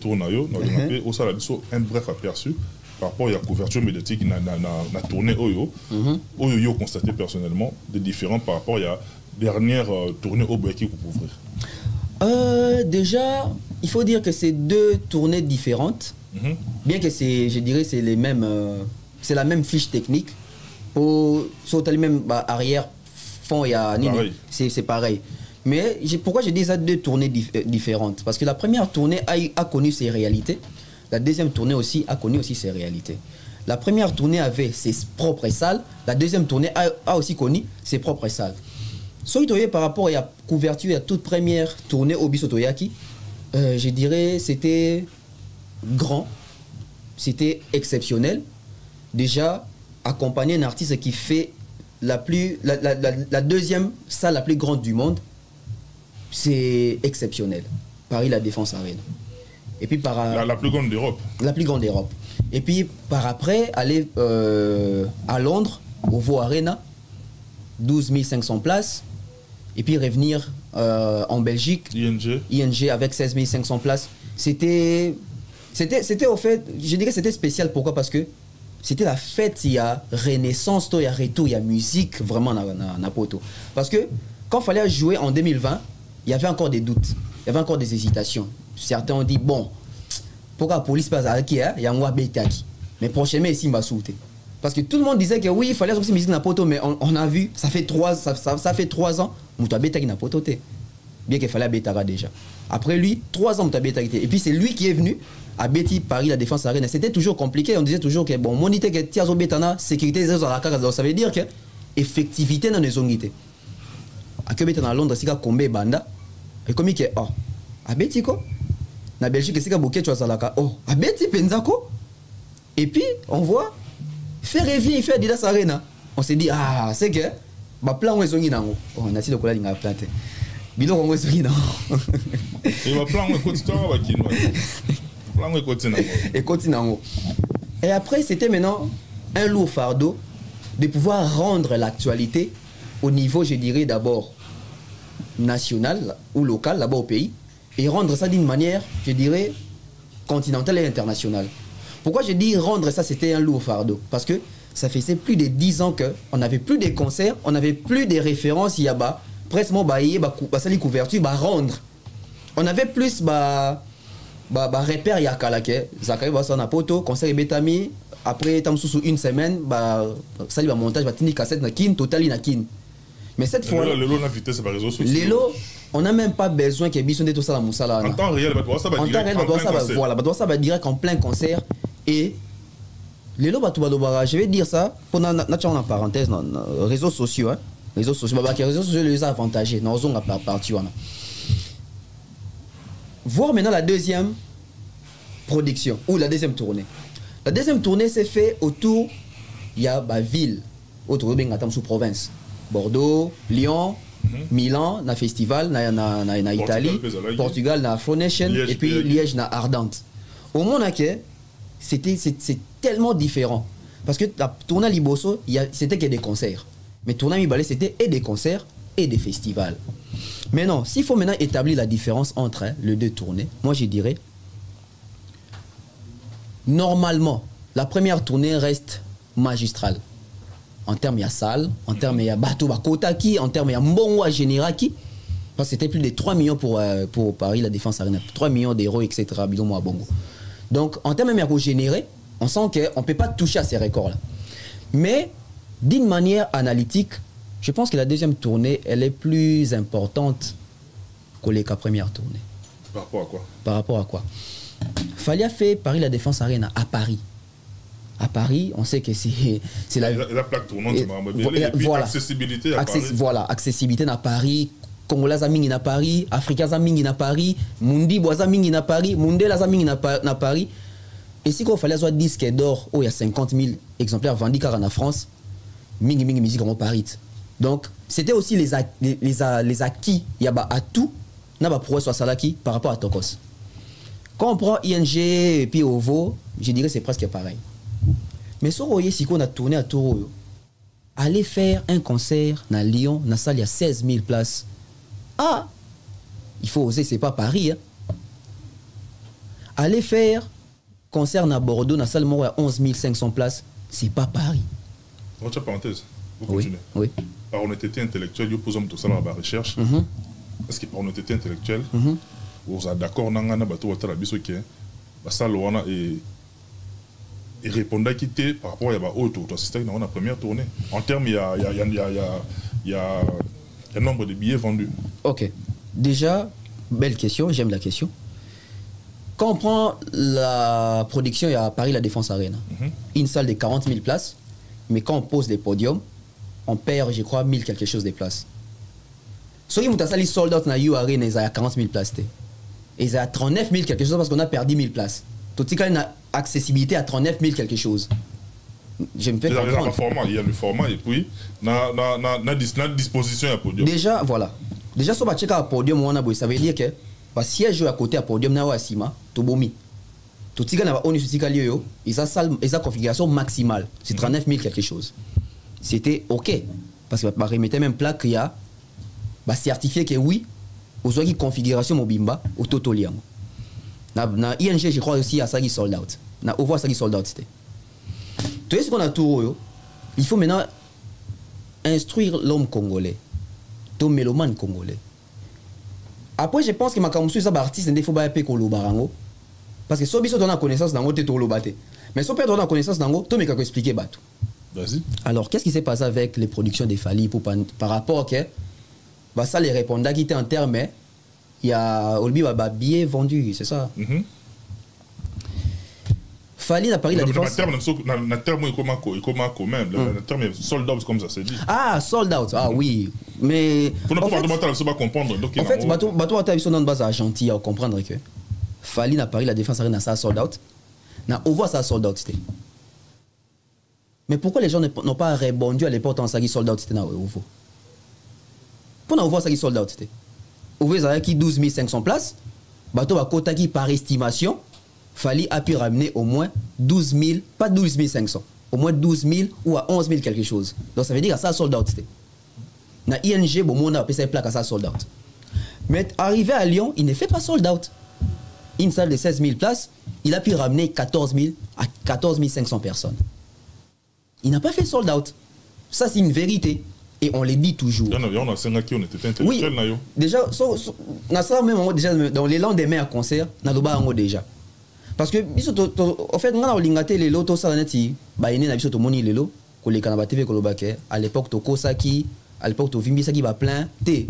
[SPEAKER 5] tourné, nous avons un bref aperçu par rapport à la couverture médiatique qui a tourné Oyo. Oyo constaté personnellement des différents par rapport à la dernière tournée au Boyaki que vous ouvrez.
[SPEAKER 6] Déjà, il faut dire que c'est deux tournées différentes. Bien que je dirais c'est les mêmes, c'est la même fiche technique. Pour sauter les mêmes arrière fond et c'est pareil. Mais pourquoi je dis ça, deux tournées différentes? Parce que la première tournée a connu ses réalités. La deuxième tournée aussi a connu aussi ses réalités. La première tournée avait ses propres salles. La deuxième tournée a aussi connu ses propres salles. Soitoye par rapport à la couverture, à la toute première tournée au Bisotoyaki, je dirais c'était grand, c'était exceptionnel. Déjà, accompagner un artiste qui fait la deuxième salle la plus grande du monde, c'est exceptionnel. Paris La Défense Arena. Et puis
[SPEAKER 5] la plus grande d'Europe.
[SPEAKER 6] La plus grande d'Europe. Et puis par après, aller à Londres, au Vaux Arena, 12 500 places. Et puis revenir en Belgique, ING avec 16 500 places. C'était au fait, je dirais que c'était spécial. Pourquoi? Parce que c'était la fête, il y a renaissance, il y a retour, il y a musique, vraiment na poto. Parce que quand il fallait jouer en 2020, il y avait encore des doutes, il y avait encore des hésitations. Certains ont dit, bon, pourquoi la police passe à qui, il y a un Ouabetaki. Mais prochainement, ici, il va sauter. Parce que tout le monde disait que oui, il fallait sortir musique na poto, mais on a vu, ça fait 3 ans, Moutabetaki na poto. Bien qu'il fallait Betara déjà. Après lui, 3 ans Moutabetaki. Et puis c'est lui qui est venu à Betty, Paris, La Défense Arena. C'était toujours compliqué. On disait toujours que bon, monité que Tiazo Betana, sécurité, ça veut dire que effectivité dans les zones. À que Betana à Londres, c'est Kombe Banda. Et comme il est, oh, à Betty, quoi. Na Belgique, c'est Bouquet, tu as oh, à Betty, Penzako. Et puis, on voit, faire rêver, il fait Adidas Arena. On s'est dit, ah, c'est que, bah, plan où est-ce qu'on a on a dit le collègue a planté. Bilo on est-ce qu'on a
[SPEAKER 5] et va plan où est-ce
[SPEAKER 6] et après, c'était maintenant un lourd fardeau de pouvoir rendre l'actualité au niveau, je dirais, d'abord national ou local, là-bas au pays, et rendre ça d'une manière, je dirais, continentale et internationale. Pourquoi je dis rendre ça, c'était un lourd fardeau? Parce que ça faisait plus de 10 ans qu'on n'avait plus de concerts, on n'avait plus de références, il y a bas, presque mon ça couverture, rendre. On avait plus repère il y a Kalake, Zakari va s'en poto, concert Betami, après sous une semaine, ça va montage, va tenir cassette na kin, total na kin. Mais cette fois
[SPEAKER 5] le lot vitesse par réseau social.
[SPEAKER 6] Les lots, on n'a même pas besoin que Bisson de tout ça la moussala.
[SPEAKER 5] En temps réel,
[SPEAKER 6] ça va direct en plein concert et les lots je vais dire ça pour en parenthèse dans les réseaux sociaux, hein. Réseaux sociaux, les réseaux sociaux les avantagés, nous avons la partie. Voir maintenant la deuxième production ou la deuxième tournée. La deuxième tournée s'est faite autour, il y a ville, autour de sous province. Bordeaux, Lyon, Milan, na festival, na Italie, Portugal, na Afro Nation, et puis Liège, na Ardente. Au monde, c'est tellement différent. Parce que la tournée à Liboso, c'était que des concerts. Mais tournée à Mibalé, c'était et des concerts et des festivals. Maintenant, s'il faut maintenant établir la différence entre les deux tournées, moi je dirais, normalement, la première tournée reste magistrale. En termes, il y a salle, en termes, il y a bateau, Kotaki, en termes, il y a Mbongo à Généraki. Parce que c'était plus de 3 millions pour Paris, La Défense Arena. 3 millions d'euros, etc. Bidon à Bongo. Donc, en termes, même pour générer, on sent qu'on ne peut pas toucher à ces records-là. Mais, d'une manière analytique, je pense que la deuxième tournée, elle est plus importante que la première tournée.
[SPEAKER 5] Par rapport à quoi?
[SPEAKER 6] Par rapport à quoi? Fali a fait Paris La Défense Arena à Paris. À Paris, on sait que c'est la...
[SPEAKER 5] La plaque tournante, et puis
[SPEAKER 6] voilà.
[SPEAKER 5] Accessibilité à Paris.
[SPEAKER 6] Voilà, accessibilité à Paris. Congolais Zamingi à Paris, Africains Zamingi à Paris, Mundi Boazamingi à Paris, Mundela Zamingi à Paris. Et si il fallait avoir disque d'or, où il y a 50 000 exemplaires vendus car en France, mingi musique en Paris. Donc, c'était aussi les acquis, il y a à tout, n'a pas prouvé sur Salaki par rapport à Tokos. Quand on prend ING et puis OVO, je dirais que c'est presque pareil. Mais si on a tourné à Toro, aller faire un concert à Lyon, dans la salle, il y a 16 000 places. Ah, il faut oser, c'est pas Paris. Hein. Aller faire concert à Bordeaux, dans la salle, il y a 11 500 places, c'est pas Paris.
[SPEAKER 5] Entre parenthèses, vous
[SPEAKER 6] Oui,
[SPEAKER 5] continuez.
[SPEAKER 6] oui.
[SPEAKER 5] Par honnêteté intellectuelle, vous posez tout ça dans la recherche. Est-ce que par honnêteté intellectuelle, vous êtes d'accord dans la bateau à la bisoké, la salle et répondre à quitter par rapport à l'autre assisté dans la première tournée. En termes, il y a un nombre de billets vendus.
[SPEAKER 6] Ok. Déjà, belle question, j'aime la question. Quand on prend la production, il y a à Paris La Défense Arena. Une salle de 40 000 places, mais quand on pose les podiums, on perd, je crois, 1000 quelque chose de places. Ceux qui ont salle sold out dans la Arena, ils ont 40 000 places. Et ils ont 39 000 quelque chose parce qu'on a perdu 1000 places. Tout ce qui a accessibilité à 39 000 quelque chose. Je me fais comprendre.
[SPEAKER 5] Il y a le format et puis la disposition à podium.
[SPEAKER 6] Déjà, voilà. Déjà, si on va checker à podium, ça veut dire que si elle joue à côté à podium, on a Sima, Tobomi. Tout ce qui a une configuration maximale. C'est 39 000 quelque chose. C'était OK. Parce que va remettre même plaque qu'il y a certifié que oui, aux autres configuration Mobimba, au Totoliam. Na ING, je crois aussi à ça qui sold out. Na OVO ça qui sold out. Tout ce qu'on a tout, il faut maintenant instruire l'homme congolais, tout mélomane congolais. Après, je pense que ma camussu ça artiste ne faut pas payer ko barango parce que si on a connaissance dans te to lobate. Mais si on a connaissance dans to me kako expliquer batou.
[SPEAKER 5] Vas-y.
[SPEAKER 6] Alors, qu'est-ce qui s'est passé avec les productions des Fali par rapport que ça les répondait qui était en terme, il y a Olbi billet vendu, c'est ça. Fali à Paris La Défense.
[SPEAKER 5] Le terme est comme même. Le terme est sold out comme ça c'est dit.
[SPEAKER 6] Ah, sold out. Ah oui. Mais
[SPEAKER 5] pour ne pas comprendre.
[SPEAKER 6] En fait, bateau à Taïson dans base à gentil à comprendre que Fali à Paris La Défense Arena ça sold out. Na on voit ça sold out c'était. Mais pourquoi les gens n'ont pas répondu à l'époque en ça qui sold out c'était na OVO? Pour voir ça qui sold out c'était. OVO ça qui 12 500 places. Bateau à quota qui par estimation Fali a pu ramener au moins 12 000, pas 12 500, au moins 12 000 ou à 11 000 quelque chose. Donc ça veut dire que ça sold out c'était. Na ING, bon, on a appelé ça plaque à ça sold out. Mais arrivé à Lyon, il ne fait pas sold out. Une salle de 16 000 places, il a pu ramener 14 000 à 14 500 personnes. Il n'a pas fait sold out. Ça, c'est une vérité. Et on les dit toujours.
[SPEAKER 5] On a 5 ans qui ont été intellectuels.
[SPEAKER 6] Oui, déjà, déjà, dans l'élan des meilleurs concerts, on a déjà. Parce que, en fait, on a lingaté les lots, tout ça, on a dit, bah, il y a des moni les lots, que les canabas TV, à l'époque, Toko Saki, à l'époque, Vimbi Saki va plein, T.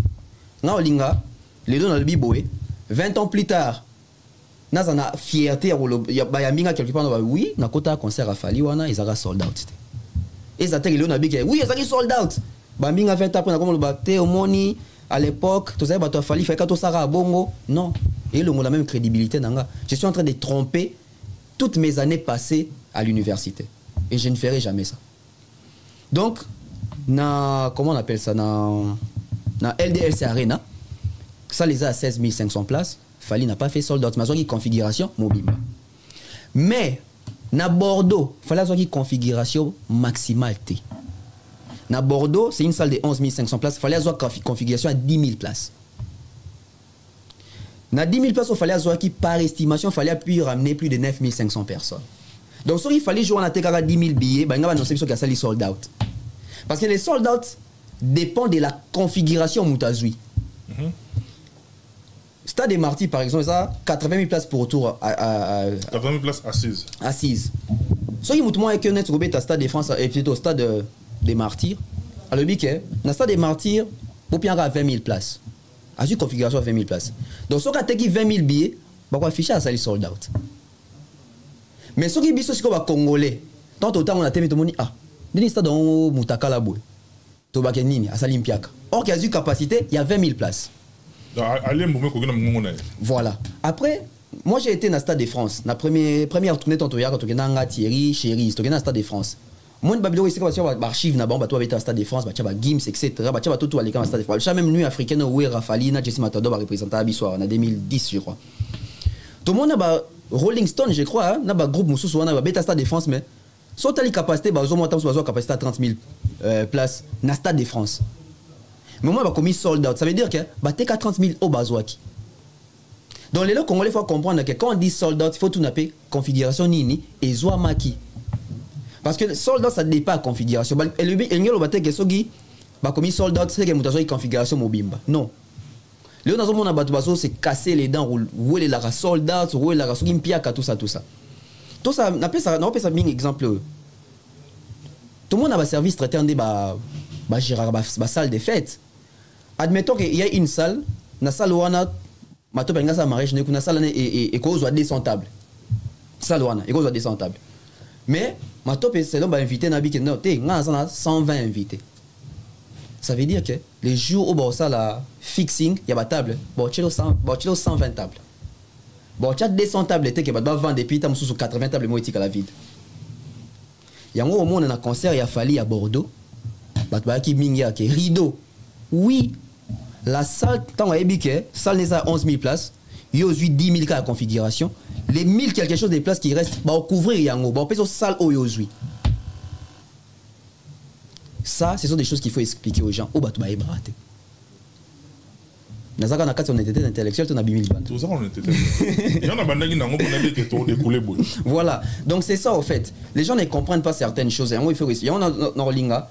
[SPEAKER 6] On a linga, les lots dans le biboé, 20 ans plus tard, on a fierté, il y a minga quelque part, oui, on a côté concert à Fali, on a, ils ont sold out. Et ça t'a dit, on a dit, oui, ils ont sold out. Bambinga fait après, on a battu au moni, à l'époque, tout ça, il a fallu faire tout ça à Bongo. Non. Et le la même crédibilité nanga. Je suis en train de tromper toutes mes années passées à l'université. Et je ne ferai jamais ça. Donc, comment on appelle ça, na LDLC Arena, ça les a à 16 500 places. Fali n'a pas fait sold out. Mais il y a une configuration mobile. Mais, na Bordeaux, il fallait avoir une configuration maximale T. Na Bordeaux, c'est une salle de 11 500 places. Il fallait avoir une configuration à 10 000 places. Na 10 000 places, il fallait avoir qui, par estimation, il fallait puis ramener plus de 9 500 personnes. Donc, si il fallait jouer en attaque 10 000 billets, il y a une option qui a sali sold out. Parce que les sold out dépendent de la configuration Moutazoui. Stade des Martyrs, par exemple, ça 80 000 places pour retour à
[SPEAKER 5] 80 000 places assises.
[SPEAKER 6] Assises. Si vous avez un net au Stade de France et plutôt au Stade des Martyrs, alors, dans le Stade des Martyrs, vous pouvez avoir 20 000 places. À une configuration à 20 000 places. Donc, si vous avez 20 000 billets, vous pouvez afficher à ça les sold out. Mais ce qui est comme Congolais, tant autant on a tenu tout le monde, ah, Denis stade dans Moutaka la boue. Tobake Nini, à Salimpiaka. Or, qu'il y a eu capacité, il y a 20 000 places. Voilà. Après, moi j'ai été dans le Stade de France. La première tournée, quand on a Thierry, Chéri, on a dans le Stade de France. Moi, je suis ici, je suis archive, je suis dans le Stade de France, je suis Gims, etc. Je suis tout à l'écart dans le Stade de France. Je suis même nuit africaine où Rafali, Jessie Matador va représenter à Bissoir en 2010, je crois. Tout le monde a Rolling Stone, je crois, il y a un groupe Moussous, on a un Stade de France, mais soit tu as les capacités, bah, capacité à 30 000 places dans le Stade de France. Mais moi, je suis sold out. Ça veut dire que tu as 30 000 au Bazouaki. Donc, les Congolais, il faut comprendre que quand on dit sold out, il faut tout appeler configuration Nini et Zouamaki. Parce que sold out, ça ne dépend pas de configuration. Et le but, c'est sold out, c'est que une configuration mobimba. Non. Le monde c'est casser les dents, où est la sold out, où est la piaka, tout ça. Tout ça, on appelle ça un exemple. Tout le monde a un service traité en des salle de fête. Admettons qu'il y a une salle, la salle où on a un mariage, une salle et qu'on soit 200 tables. Salle où on a, et qu'on soit 200 tables. Mais, c'est l'homme invité, on a 120 invités. Ça veut dire que les jours où on a la fixing, il y a des tables, il y a 120 tables. Bon, il y a 200 tables, il y a 20 depuis, il y a 80 tables, il y a la vide. Il y a un moment où on a un concert, il y a fallu à Bordeaux. Il y a rideau. Oui, la salle, tant que la salle n'est à 11 000 places, il y a aussi 10 000 cas de configuration. Les 1000 quelque chose des places qui restent, on va couvrir, on va faire salle où il y a. Ça, ce sont des choses qu'il faut expliquer aux gens. Où tu vas brater. Dans un cas, on était intellectuel, on a 1000 bandes.
[SPEAKER 5] Tout ça, on était
[SPEAKER 6] Voilà. Donc, c'est ça, au fait. Les gens ne comprennent pas certaines choses. Il faut réussir. On a Norlinga.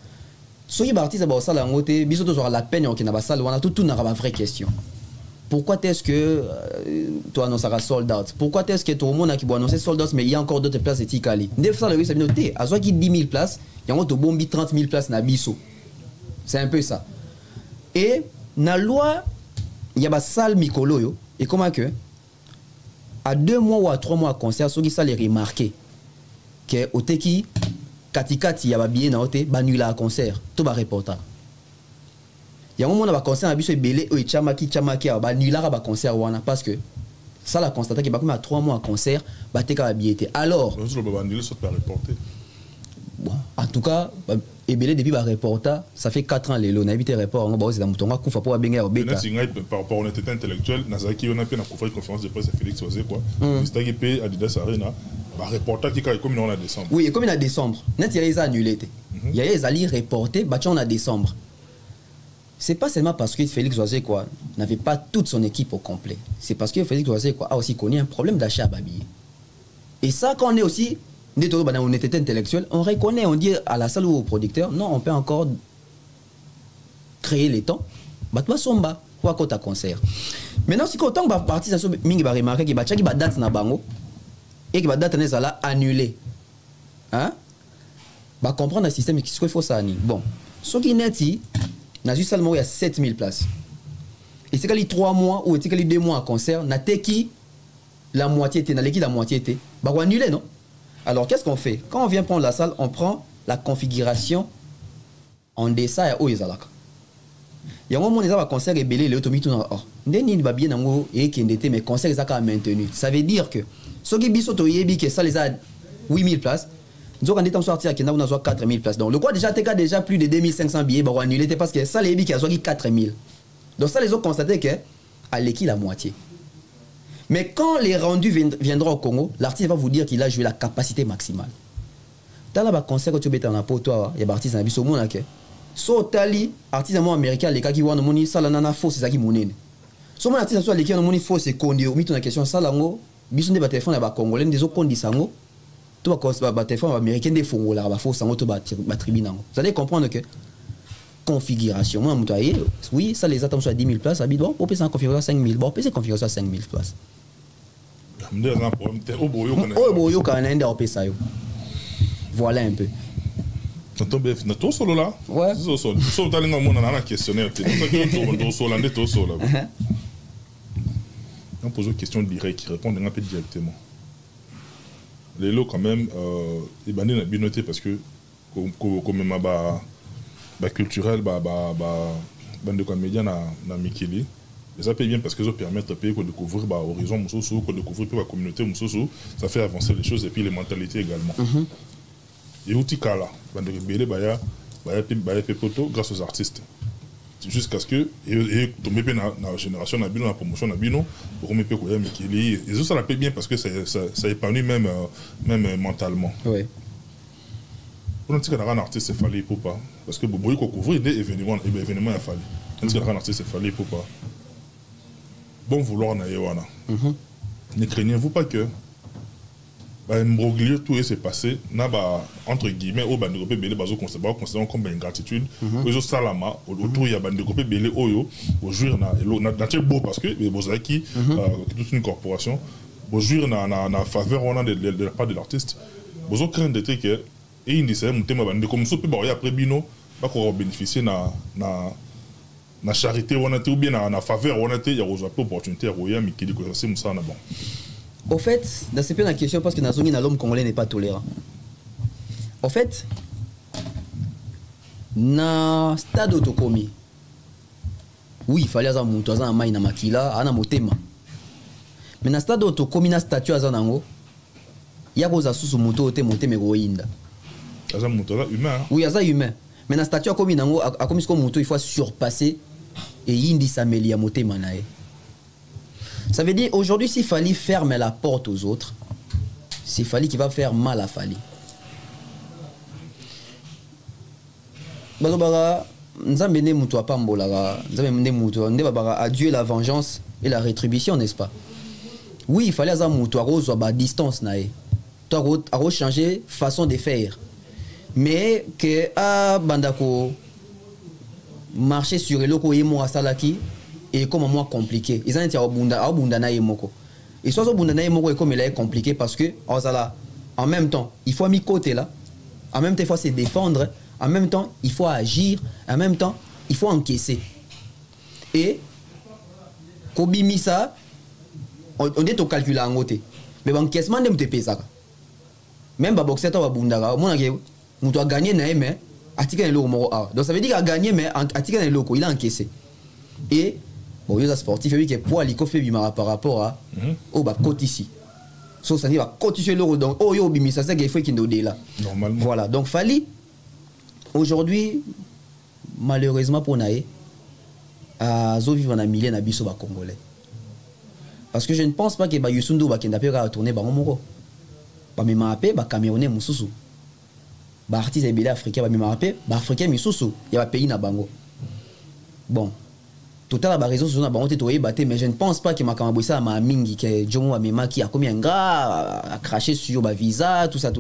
[SPEAKER 6] Si vous avez la peine, on a tout une vraie question. Pourquoi est-ce que tu annonces un sold out? Pourquoi est-ce que tout le monde a annoncé sold out, mais il y a encore d'autres places et Tikali? Des fois, ça veut dire à soit qu'il 10 000 places, il y a un bombi 30 000 places dans Bisso. C'est un peu ça. Et dans la loi, il y a une salle Mikolo. Et comment que à 2 mois ou à 3 mois de concert, ceux qui ça les remarquer que au Teki, Katikati, il y a un billet dans l'hôtel, il à concert, tout va reporter. Il y a un moment où on va concert à Bisso et Belé, et Chamaki, il a un concert parce que ça l'a constaté qu'il y a 3 mois de concert, il y a un billet. Alors, bon, en tout cas, Ebele depuis le reporter, ça fait 4 ans les lots. On a évité le report. On a dit que on faut pas baigner au bêta.
[SPEAKER 5] Par rapport à l'honnêteté intellectuelle, Nazaki on a fait une conférence de presse à Félix Oisé quoi. C'était IP Adidas Arena. Reporter qui comme on a décembre.
[SPEAKER 6] Oui, comme il a décembre. Net il y a les annulés. Il y a les alliés reportés, on a décembre. C'est pas seulement parce que Félix Oisé quoi n'avait pas toute son équipe au complet. C'est parce que Félix Oisé quoi a aussi connu un problème d'achat à Babi. Et ça quand on est aussi on était intellectuel, on reconnaît, on dit à la salle ou au producteur, non, on peut encore créer les temps. Batma somba, ou à côté concert. Maintenant, si on va partir, mingi va remarquer qu'il va date na bango et qu'il va date na là annulé. Hein? Va comprendre le système qu'il faut ça. Bon, ce qui est dit, na juste seulement il y a 7000 places. Et c'est qu'il y a 3 mois ou c'est qu'il y a 2 mois à concert, na teki la moitié était, na l'équipe la moitié était, bah on annulé non? Alors, qu'est-ce qu'on fait? Quand on vient prendre la salle, on prend la configuration en dessin et au Izalaka. Il y a un moment où on a un concert et belé, le tomito na or. Ndeni ba bien nango et qui ndete mais concert est maintenu. Ça veut dire que ce qui biso to yebi que ça les a 8000 places. Nous on est en sortir qui n'a on a 4000 places. Donc le quoi déjà plus de 2500 billets ba annulé parce que ça les yebi qui a 4000. Donc ça les ont constaté que à l'équipe la moitié. Mais quand les rendus viendront au Congo, l'artiste va vous dire qu'il a joué la capacité maximale. Dans le concert que tu es en toi, il y a des artistes qui sont là. So tali artiste américain les cas qui voient no moni ça la faux c'est ça qui monene. So mon artiste soit les qui no moni faux c'est qu'on dit au mito na question ça là ngo biso ne ba téléphone ya ba congolais des autres conditions to ba téléphone américain des fongo là ba faux sango to ba tribune nango. Vous allez comprendre que configuration moi mtoyer oui ça les attend sur 10 000 places habituellement on peut ça configuration 5 000 bon on peut ça configuration 5 000 places. Voilà un peu.
[SPEAKER 5] Tout solo là.
[SPEAKER 6] Ouais.
[SPEAKER 5] On pose une question directe qui répond un peu directement. les lots quand même, et bandé na binoté parce que comme même culturel, bande comédien na Mikili. Et ça paye bien parce que ça permet de découvrir l'horizon, de découvrir la communauté, ça fait avancer les choses et puis les mentalités également. Et outil kala, bande rebelle, grâce aux artistes. Jusqu'à ce que, et tomber dans la génération, dans la promotion, pour me payer Mikili. Et ça la paye bien parce que ça épanouit même mentalement.
[SPEAKER 6] Oui.
[SPEAKER 5] Pour nous dire qu'un artiste, c'est fallait pour pas. Parce que vous voyez qu'on couvre des événements, il a fallu. Pour nous dire qu'un artiste, c'est fallait pour pas. Bon vouloir na yewana. Ne craignez-vous pas que imbroglio tout s'est passé entre guillemets au bandegopé belé bazo considérant comme une gratitude aux salama autour il y a bandegopé belé oyo au jouir na beau parce que bozaki toute une corporation au jouir na faveur on a de la part de l'artiste bozo craindre de que et il dit c'est mon thème bandé comme ça peut ba après bino pas qu'on bénéficier na charité on a ou bien na faveur on a il y a aux opportunités royal mais qui dit que c'est ça na bon.
[SPEAKER 6] Au fait, dans cette question parce que l'homme congolais n'est pas tolérant. Au fait, na stade autokomi. Oui, il fallait avoir un moto à main na makila, ana motema. Mais na stade autokomi na statue azanango. Il y a cosa sous moto te monter mais roinda.
[SPEAKER 5] Azan moto là humain.
[SPEAKER 6] Oui, azan humain. Mais na statue comme nango a comme ce moto il faut surpasser et indi s'améliorer motema nae. Ça veut dire aujourd'hui s'il fallait fermer la porte aux autres, c'est Fally qui va faire mal à Fally. Adieu la vengeance et la rétribution, n'est-ce pas? Oui, il fallait avoir distance, à changer façon de faire. Mais que bandako marcher sur le loco et moi salaki et comme moi compliqué. Ils ont été à bunda et moko. Et soit bunda et moko et comme il est compliqué parce que en même temps il faut mis côté là, en même temps il faut se défendre, en même temps il faut agir, en même temps il faut encaisser. Et Kobi ça, on est au calcul en côté. Mais l'encaissement de m'te ça. Même ba boxer toi bunda mon ake on doit gagner na mais atika le moko a. Donc ça veut dire qu'il a gagné mais atika le loko, il a encaissé. Et bon, il y a un sportif qui est poids par rapport à au bas côté ici. So ça dit va continuer l'euro donc oh yo bimi ça c'est qu'il faut qu'il nous dé là.
[SPEAKER 5] Normalement.
[SPEAKER 6] Voilà, donc Fally aujourd'hui malheureusement pour naé à zo vivre dans milieu na biso ba congolais. Parce que je ne pense pas que ba Youssou Ndour ba kenda pe ka tourner ba moko. Ba mema pe ba camerounais mususu. Ba artiste ebele africain ba mema pe ba africain mususu, il y a pays na bango. Bon, total la raison sur la bonté mais je ne pense pas que ma kamabouissa ma mingi que Jomo Amema qui a commis un gars a craché sur ma visa tout ça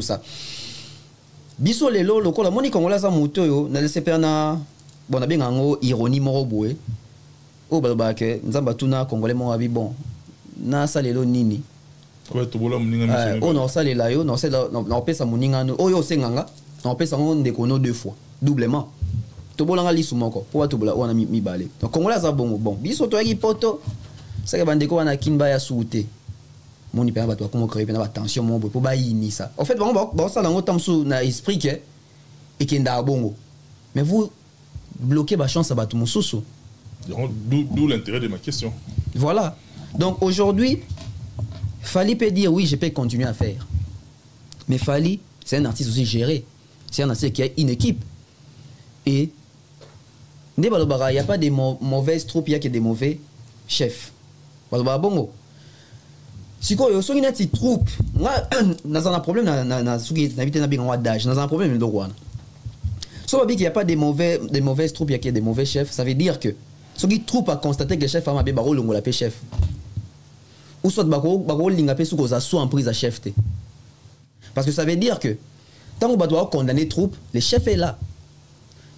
[SPEAKER 6] biso lelo loko la moni kongola sa moto yo na laisser perna bon na bien ngo ironie moro boé o balba ke nzamba tuna congolais mo abi bon na sa lelo nini
[SPEAKER 5] ouais to bola muninga
[SPEAKER 6] oh non ça lela yo non c'est non pesa muninga no oh yo senganga non pesa ngo ndekono deux fois doublement tobolanga lisu moko po tobola wana mi balé donc congolais za bon biso to yaki poto ça que bandeko wana kinba ya souté moni pe ba to ko créer na attention mon po ba yini ça en fait bon ça lango tamsu na esprit que et kenda bongo mais vous bloquez ba chance à ba tout mususu
[SPEAKER 5] d'où l'intérêt de ma question.
[SPEAKER 6] Voilà, donc aujourd'hui Fally peut dire oui je peux continuer à faire mais Fally c'est un artiste aussi géré, c'est un artiste qui a une équipe et il n'y a pas de mauvaises troupes, il y a que des mauvais chefs. Bongo. Si vous avez une troupe, nous avons un problème d'âge, nous avons un problème de roi. Si vous n'y a pas de mauvaises troupes, il y a que des mauvais chefs, ça veut dire que si une troupe a constaté que le chef a un chef, ou soit en prise à chef. Parce que ça veut dire que tant qu'on doit condamner troupe, le chef est là.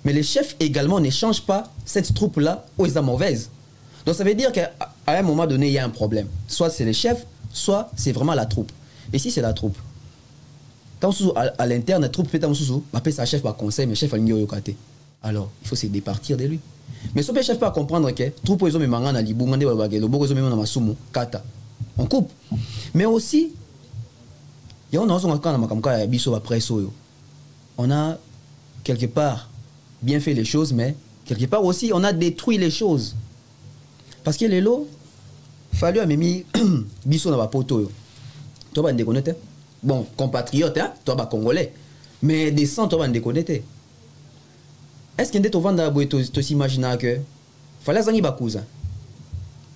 [SPEAKER 6] Mais les chefs également ne changent pas cette troupe-là où ils sont mauvaises. Donc ça veut dire qu'à un moment donné, il y a un problème. Soit c'est les chefs, soit c'est vraiment la troupe. Et si c'est la troupe, tant à l'interne, la troupe peut être sa chef par conseil, mais le chef a une yokate. Alors, il faut se départir de lui. Mais si le chef pas comprendre que la troupe ils ont mis en libu, on coupe. Mais aussi, Et on a quelque part bien fait les choses, mais quelque part aussi, on a détruit les choses. Parce que les lots, fallu à Mimi, biso na ba poto. Toi, va déconnecter. Bon, compatriote, hein, toi, va congolais. Mais des sangs, toi, va déconnecter. Est-ce qu'il y a des gens qui s'imaginent que fallait que ba cousin,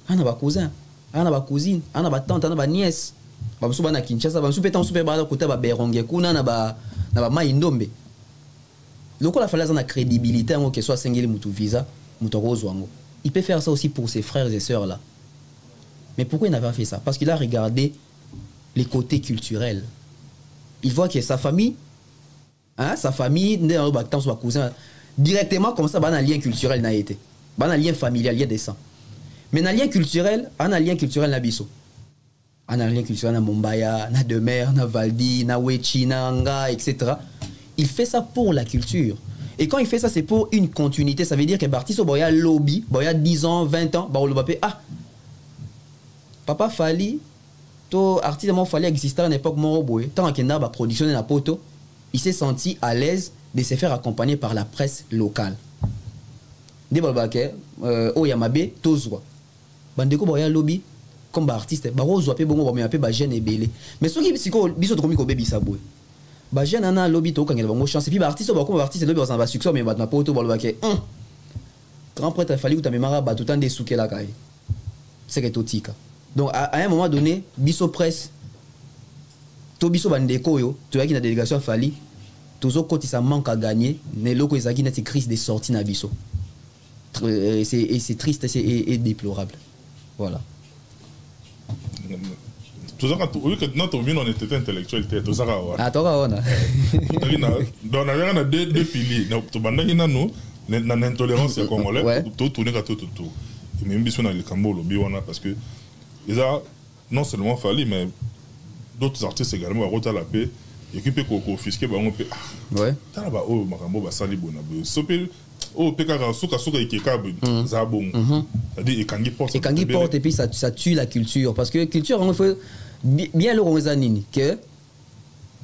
[SPEAKER 6] on a ba cousin, on a ba cousine, on a ba tante, on a ba nièce. Ba msuba na Kinshasa, ba msupe tan super ba côté ba Beronge kuna na ba Maindombe. Donc la fallait la crédibilité en que soit singeli mutu visa, mutu rozwango. Il peut faire ça aussi pour ses frères et sœurs là. Mais pourquoi il n'a pas fait ça? Parce qu'il a regardé les côtés culturels. Il voit que sa famille, hein, sa famille, son cousin, directement comme ça, il y a un lien culturel n'a été. Il y a un lien familial, lien de sang. Mais dans le lien culturel, il y a un lien culturel na biso. Il y a un lien culturel na Mombaya, na Demer, na Valdi, na Wechi, na Anga, etc. Il fait ça pour la culture. Et quand il fait ça, c'est pour une continuité. Ça veut dire que Bartiso, il y a lobby, il y a 10 ans, 20 ans, ah, Papa Fali, to artiste Fali existait à l'époque Moroboé, tant qu'il a production la poto, il s'est senti à l'aise de se faire accompagner par la presse locale. Des babake, Oyamabe, Tozwa. Bandeko boya lobby comme artiste, barozwa pe bongo ba me ba jeune ebele. Mais ce qui psycho biso to komi ko bebi saboué. Ba jeune ana lobby to kangela bango chance et puis ba artiste ba comme artiste lobby ba succès mais ba na poto ba babake. Grand prêtre Fali ou ta mémoire ba tout temps des soukela kai. C'est que totika. Donc à un moment donné, biso presse to biso bandeko yo, to yaki na délégation Fali, tozo koti ça manque à gagner, ne loko ezaki na crise de sortie na biso. C'est triste et déplorable. Voilà.
[SPEAKER 5] Tout ça, vu que notre mine on était intellectuel, tout ça,
[SPEAKER 6] ah, toi, on a.
[SPEAKER 5] Donc, on a deux piliers. Nous, nous, l'intolérance congolaise, tout tourner à tout. Mais même si on a le Cambo, parce que ils ont non seulement fallu, mais d'autres artistes également à Rota la paix, et qui peut confisquer, bah on peut.
[SPEAKER 6] Ouais.
[SPEAKER 5] T'as là-bas, oh, Marambo, bah sali bonabe. Sopel. Oh, Pekara, Souka, Zabon. C'est-à-dire, et quand il porte,
[SPEAKER 6] et puis ça tue la culture. Parce que la culture, on fait bien le Ronzanini, que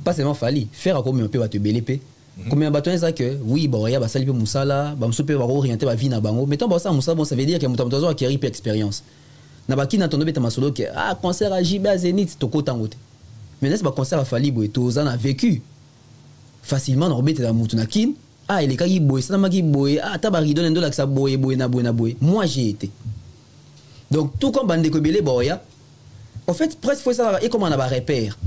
[SPEAKER 6] pas seulement Fali, faire comme un peu te BLP. Comme un bâton, c'est que oui, bon, il y a Basali Moussala, Bamsoupe va orienter la vie na bango. Mais tant que ça, Moussa, bon, ça veut dire que Moutamtazo a acquis expérience. Nabaki n'a tombé dans ma solo que ah, concert à Jiba Zénith, Toko Tangote. Mais n'est-ce pas concert à Fali, Tozan a vécu facilement dans Robert et Moutunakin. Ah, il est qui boy, ça m'a qui boy, ah, tabari donne un ça boy, na boy. Moi, j'ai été. Donc, tout comme Bande Kobele Boya, en fait, presque faut ça, et comment on a un repère.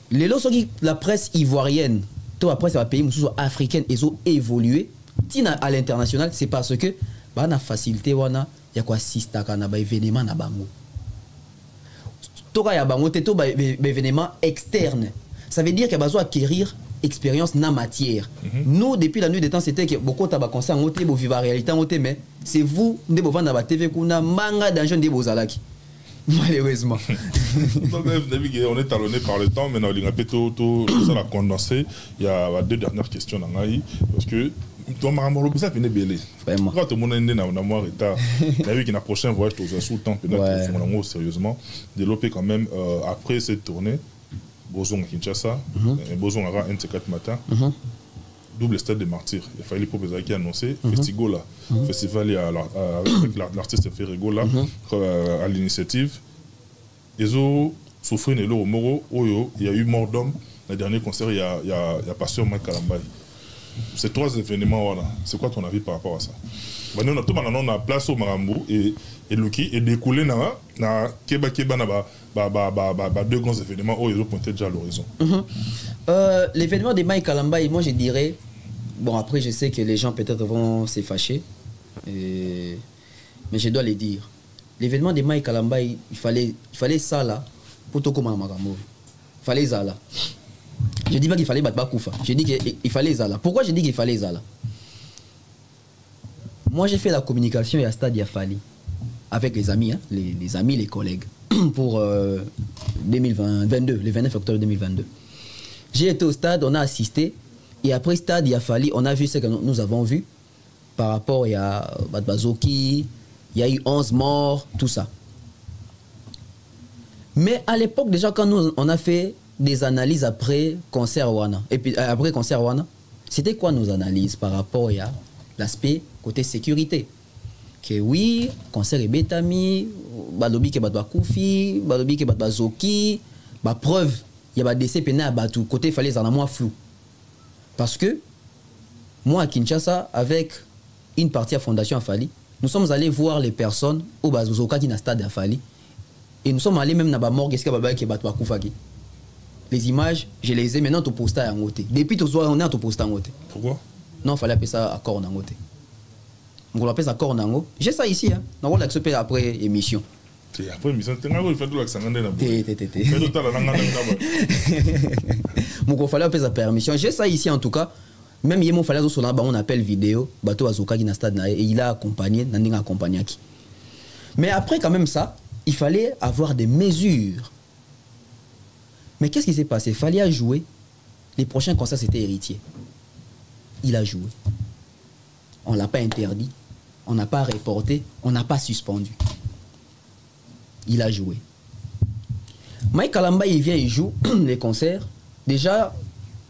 [SPEAKER 6] Les lots la presse ivoirienne, tout la presse pays africaine, ils ont évolué. Tina à l'international, c'est parce que, bah, on a facilité, on a, il y a quoi, sista, on a un événement à Bango. Tout cas, il y a Bango, tout un événement externe. Ça veut dire qu'il y a besoin d'acquérir expérience dans matière. Nous, depuis la nuit des temps, c'était que beaucoup de concert en côté, vivre la réalité en côté, mais c'est vous, de vous vendre la TV, kuna manga d'argent de vos alaki. Malheureusement.
[SPEAKER 5] On est talonné par le temps, mais on a tout ça la condensé. Il y a deux dernières questions dans l'AI, parce que toi, Maramolo, ça venait belé.
[SPEAKER 6] Vraiment.
[SPEAKER 5] Quand tout le monde est dans un mois retard, il y a vu qu'il y a un prochain voyage, tout ça sous le temps, peut-être sérieusement, développer quand même après cette tournée. Bozon à Kinshasa, Bozon à un de ces 4 matins, double stade des martyrs. Il fallait pour les qui annoncé, Festigola, festival avec l'artiste Ferregola à l'initiative. Ils ont souffert de l'eau au Moro, il y a eu mort d'homme. Le dernier concert, il y a Pasteur Mike Kalambaye. Ces 3 événements, c'est quoi ton avis par rapport à ça? Nous on a place au Marambo et Luki et découlé na Keba na 2 grands événements où ils ont pointé déjà à l'horizon.
[SPEAKER 6] L'événement de Mike Kalambaye, moi je dirais, bon après je sais que les gens peut-être vont se fâcher, mais je dois le dire. L'événement de Mike Kalambaye, il fallait ça là pour tout comme Marambo. Il fallait ça là. Je dis pas qu'il fallait battre Bakoufa. Je dis qu'il fallait ça là. Pourquoi je dis qu'il fallait ça là? Moi, j'ai fait la communication à Stade Yafali avec les amis, hein, les amis, les collègues, pour 2022, le 29 octobre 2022. J'ai été au stade, on a assisté, et après Stade Yafali, on a vu ce que nous avons vu par rapport à Badbazoki, il y a eu 11 morts, tout ça. Mais à l'époque, déjà, quand on a fait des analyses après concert Wana. Et puis après concert Wana, c'était quoi nos analyses par rapport à l'aspect côté sécurité? Que oui, concert est bétami, balobi ke batba koufi, balobi ke batba zoki, ba preuve, il y a ba décès péné à batou. Côté il fallait en moins flou. Parce que moi à Kinshasa, avec une partie à Fondation Afali, nous sommes allés voir les personnes au Bazozoka qui n'a stade Afali. Et nous sommes allés même dans la morgue, est-ce qu'il y a qui batba koufaki. Les images, je les ai maintenant au posta en côté. Depuis tout soir, on est au posta en côté.
[SPEAKER 5] Pourquoi?
[SPEAKER 6] Non, il fallait appeler ça accord en côté. On l'appelle ça accord en. J'ai ça ici, hein. On va l'accepter après émission.
[SPEAKER 5] C'est après émission, tu as fait tout l'accent.
[SPEAKER 6] Il fallait appeler ça permission. J'ai ça ici en tout cas. Même il fallait sur là, on appelle vidéo, bateau Azuka qui n'a stade et il a accompagné, Nandinga accompagné. Mais après quand même ça, il fallait avoir des mesures. Mais qu'est-ce qui s'est passé? Il fallait jouer. Les prochains concerts, c'était Héritier. Il a joué. On ne l'a pas interdit. On n'a pas reporté. On n'a pas suspendu. Il a joué. Mike Kalamba, il vient, il joue les concerts. Déjà,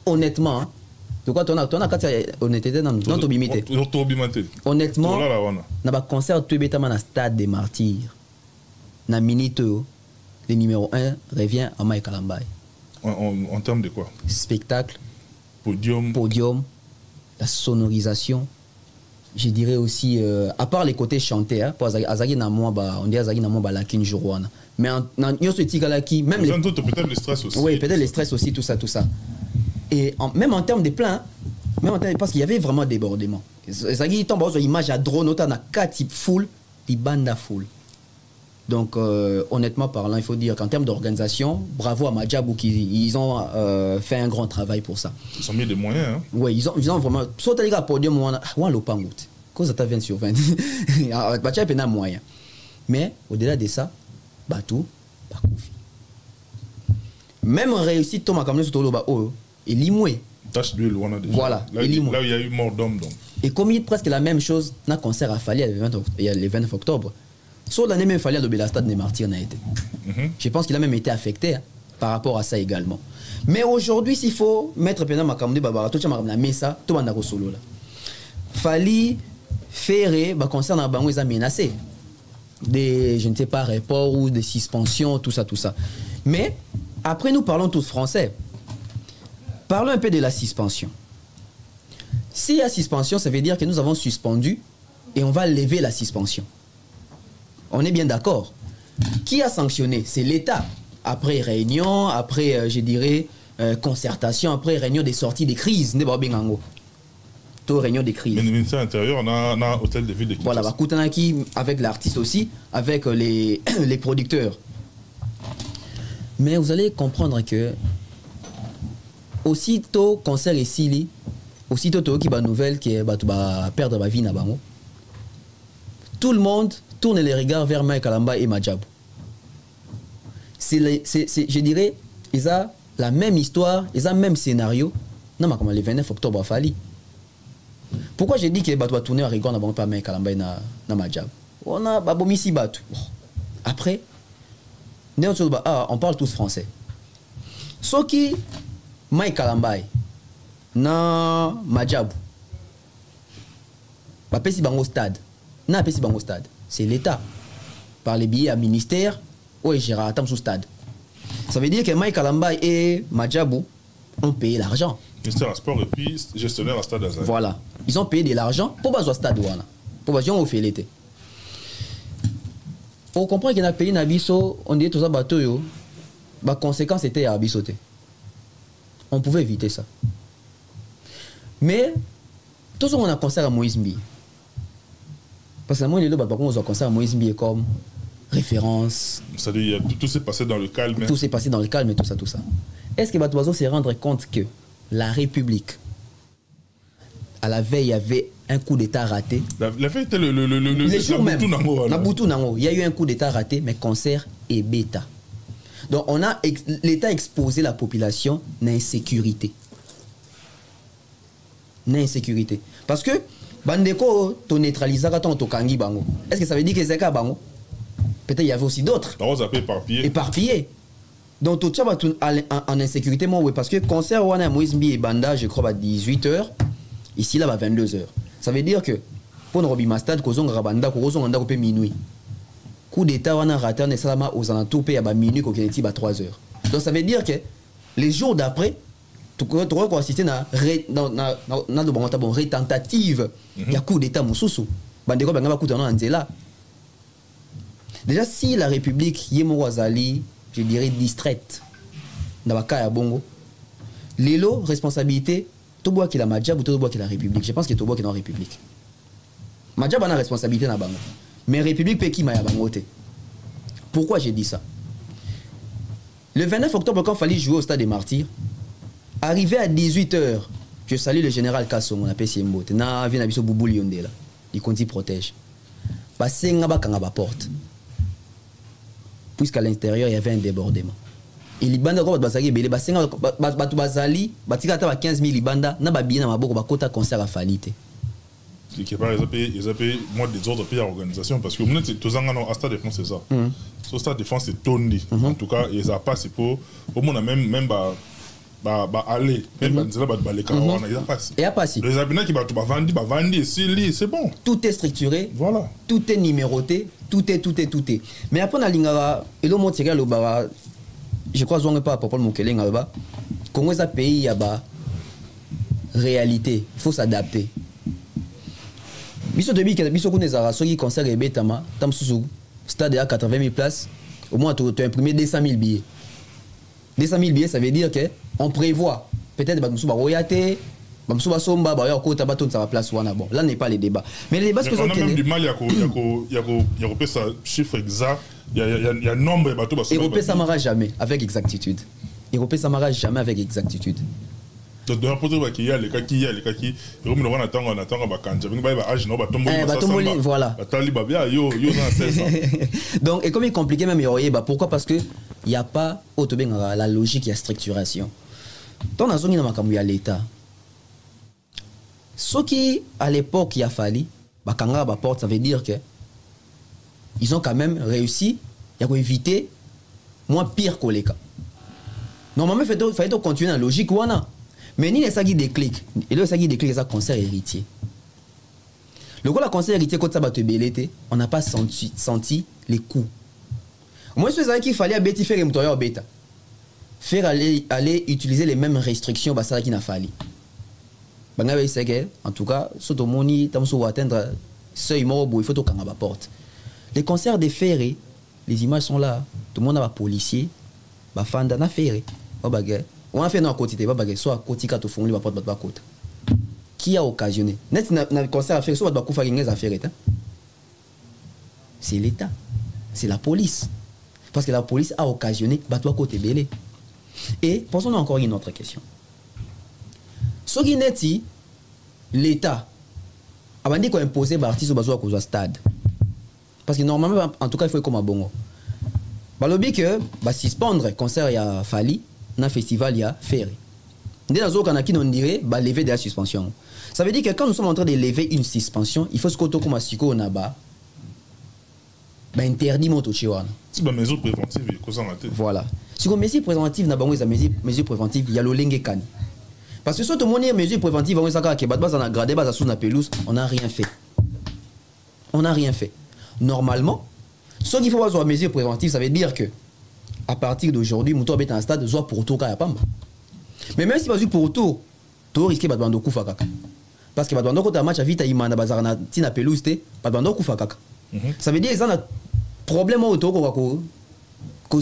[SPEAKER 6] honnêtement, hein, de quoi tu as honnêteté dans notre bimité. Honnêtement, dans le concert, tu es dans stade des martyrs. Dans le minute, le numéro 1 revient à Mike Kalamba.
[SPEAKER 5] En termes de quoi?
[SPEAKER 6] Spectacle,
[SPEAKER 5] podium,
[SPEAKER 6] la sonorisation. Je dirais aussi, à part les côtés chantés, hein, on dit Azagi Namwa Lakin Jourouana. Mais même les...
[SPEAKER 5] peut-être le stress aussi.
[SPEAKER 6] Oui, peut-être le stress aussi, tout ça. Et même en termes de plans, parce qu'il y avait vraiment débordement. Azagi tombe sur l'image à drone, on a 4 types full, des bandes full. Donc, honnêtement parlant, il faut dire qu'en termes d'organisation, bravo à Madjabou ils ont fait un grand travail pour ça.
[SPEAKER 5] Ils ont mis des moyens. Hein?
[SPEAKER 6] Oui, ils ont vraiment. Sauf les gars, podium, on a l'opangout. Cause ça 20 sur 20. Batia a moyen. Mais au-delà de ça, Batou, pas confié. Même réussite, Thomas Kamel sur Toloba, et Limoué.
[SPEAKER 5] Tâche d'huile, on a déjà.
[SPEAKER 6] Voilà,
[SPEAKER 5] là, il y a eu mort d'homme. Donc.
[SPEAKER 6] Et comme il presque la même chose, dans le concert à Fali le 29 octobre. Sur l'année même, il fallait le stade des martyrs n'a été. Je pense qu'il a même été affecté hein, par rapport à ça également. Mais aujourd'hui, s'il faut mettre pendant ma caméra, Baba, tout ça, ma messa, tout le monde solo là. Fallait faire, concernant Bango, ils ont menacé des, je ne sais pas, reports ou des suspensions, tout ça. Mais après, nous parlons tous français. Parlons un peu de la suspension. S'il y a suspension, ça veut dire que nous avons suspendu et on va lever la suspension. On est bien d'accord. Qui a sanctionné? C'est l'État. Après réunion, après, je dirais, concertation, après réunion des sorties des crises. Tout réunion des crises.
[SPEAKER 5] Mais le ministère intérieur, on a un hôtel de ville de Kinshasa.
[SPEAKER 6] Voilà, Koutanaki, avec l'artiste aussi, avec les producteurs. Mais vous allez comprendre que aussitôt concert ici, aussitôt qui va nouvelle qui va perdre ma vie, tout le monde tourne les regards vers Mike Kalamba et Madjabou. Je dirais, ils ont la même histoire, ils ont le même scénario. Non, mais comme le 29 octobre à Fali. Pourquoi j'ai dit que tu vas tourner à Rigon avant pas Mike Kalamba et Madjabou? On a Babomisi Batou. Après, on parle tous français. Ce qui, Mike Kalamba na Madjabou, Bapesi Bango Stade. Na Bapesi Bango Stade. C'est l'État. Par les billets à ministère, ou Gérard Atam sous stade. Ça veut dire que Mike Kalamba et Madjabou ont payé l'argent.
[SPEAKER 5] Ministère du Sport et puis gestionnaire à Stade Azali.
[SPEAKER 6] Voilà. Ils ont payé de l'argent pour baser au stade. Pour baser au fait l'été. On comprend qu'il a payé Nabiso, on dit tout ça bateau. La conséquence était à Abisoté. On pouvait éviter ça. Mais, tout ce qu'on a concert à Moïse Mbi. Parce que moi, on a concert à Moïse Mbi comme référence.
[SPEAKER 5] C'est-à-dire, tout s'est passé dans le calme.
[SPEAKER 6] Tout s'est passé dans le calme et tout ça. Est-ce que Batoiseau s'est rendre compte que la République, à la veille, il y avait un coup d'État raté.
[SPEAKER 5] La veille était le
[SPEAKER 6] jour même. Il y a eu un coup d'État raté, mais concert et bêta. Donc, l'État a exposé la population à l'insécurité. Parce que, Bandeko, tu neutralises ton Kangi Bango. Est-ce que ça veut dire que c'est Bango? Peut-être qu'il y avait aussi d'autres.
[SPEAKER 5] Éparpillés.
[SPEAKER 6] Donc, tout ça va en insécurité, moi, oui, parce que concert Wana Moïse Mbi et Banda, je crois, à 18h, ici, là, à 22h. Ça veut dire que, pour nous, Mastad, Kozong Rabanda, Kozong Anda, Kopé minuit. Coup d'état, Wana Rata, Nessalama, aux alentours, à minuit, Kokeneti, à 3h. Donc, ça veut dire que, les jours d'après, tu pourrais assister à une rétentative. Il y a coup d'état, Moussoussou. Bandeko, Bangaba, Koutana, Anzela. Déjà, si la République, Yemo Wazali, je dirais distraite, dans le cas de Bongo, l'élo, responsabilité, tout bois qui la Madjab ou tout bois qui la République. Je pense que tout bois qui est dans la République. Madjab a la responsabilité dans Bango. Mais République peut qui m'a bangoté. Pourquoi j'ai dit ça? Le 29 octobre, quand il fallait jouer au stade des Martyrs, arrivé à 18h, je salue le général Kasson, on appelle Siembo. Na vient à Boubou Lyonde là. Il continue protège. Passé ngaba kangaba porte. Puisqu'à l'intérieur, il y avait un débordement. Et Libanda, quand vous avez bazali, batika ta 15 000 Libanda, na ba bien na maboko ba kota concert à Falite.
[SPEAKER 5] Quelque part, ils ont payé moi des autres pays à l'organisation parce que maintenant, tous les ans, à Stade Défense, c'est ça. Sur Stade Défense, c'est Tony. En tout cas, ils n'ont pas, c'est pour. Au moins, même aller, même les caravans, ils n'ont pas.
[SPEAKER 6] Et à passer.
[SPEAKER 5] Les habitants qui vont vendre, c'est bon.
[SPEAKER 6] Tout est structuré.
[SPEAKER 5] Voilà.
[SPEAKER 6] Tout est numéroté. Tout est. Mais après, on a l'ingara, et l'on monte le baba, je crois qu'on n'est pas à propos de mon keleng là-bas. Congo est un pays, il y a réalité. Il faut s'adapter. Biso debi biso kunezara soki concert et betama tam susu stade à 80 000 places au moins tu as imprimé 200 000 billets. 200 000 billets, ça veut dire que on prévoit peut-être bamusu ba royate bamusu ba somba ba yo ko tabaton ça va place wana bon là n'est pas les débats mais les débats que
[SPEAKER 5] on a même du mal il y a ça chiffre exact il y a nombre de bateaux ba
[SPEAKER 6] Européen ça marche jamais avec exactitude. Européen ça marche jamais avec exactitude.
[SPEAKER 5] Donc de rapporter qu'il y a les cas qui on attend ba kanja ba âge no ba
[SPEAKER 6] tomboli voilà
[SPEAKER 5] batali ba bien yo na 16 ans.
[SPEAKER 6] Donc et comme il est compliqué même pourquoi parce que il y a pas autobenga la logique, il y a structuration. Dans la zone il y a l'état. Ce qui à l'époque il a fallu ba kanga ba porte, ça veut dire que ils ont quand même réussi à éviter moins pire que les cas. Normalement il fallait continuer la logique wana. Mais ni les sagis déclic, et le sagis déclic, c'est un concert héritier. Le coup, la concert héritier, quand ça va te belleter, on n'a pas senti les coups. Moi, je sais qu'il fallait faire un moteur bêta. Faire aller utiliser les mêmes restrictions, bah, ça qui n'a fallu. En tout cas, surtout moni, tamso atteindre seuil mort, il faut qu'on la porte. Les concerts des ferrés, les images sont là. Tout le monde a un policier, bah fanda na ferré, on a fait dans côté soit côté kato fond li porte ba côté qui a occasionné net na concert à faire soit ba kufa ngeza affaire c'est l'état, c'est la police parce que la police a occasionné ba toi côté belé. Et pensons encore une autre question. Ce qui neti l'état abandi ko imposer ba artiste bazo ko stade parce que normalement en tout cas il faut comme à bongo ba lobby que ba suspendre concert ya Fali na festival ya ferré. Dès la zone qui on dirait bah lever de la suspension. Ça veut dire que quand nous sommes en train de lever une suspension, il faut ce qu'on comme siko na ba interdit moto chiwana.
[SPEAKER 5] C'est ba mesure préventive cause en tête.
[SPEAKER 6] Voilà. Si on mesure préventive na bango za mesure préventive, il y a le lenge kan. Parce que surtout mon mesure préventive on ça que bas na gradé bas sous na pelouse, on n'a rien fait. On n'a rien fait. Normalement, ce qu'il faut avoir mesure préventive, ça veut dire que à partir d'aujourd'hui, Moutou est un stade soit pour tout cas pamba. Mais même si pas pour tout, tu risques pas de kufa kaka. Parce que quand tu as un match à vite à Imana bazar na tina pelouse te, pas de kufa kaka. Ça veut dire qu'ils ont un problème auto ko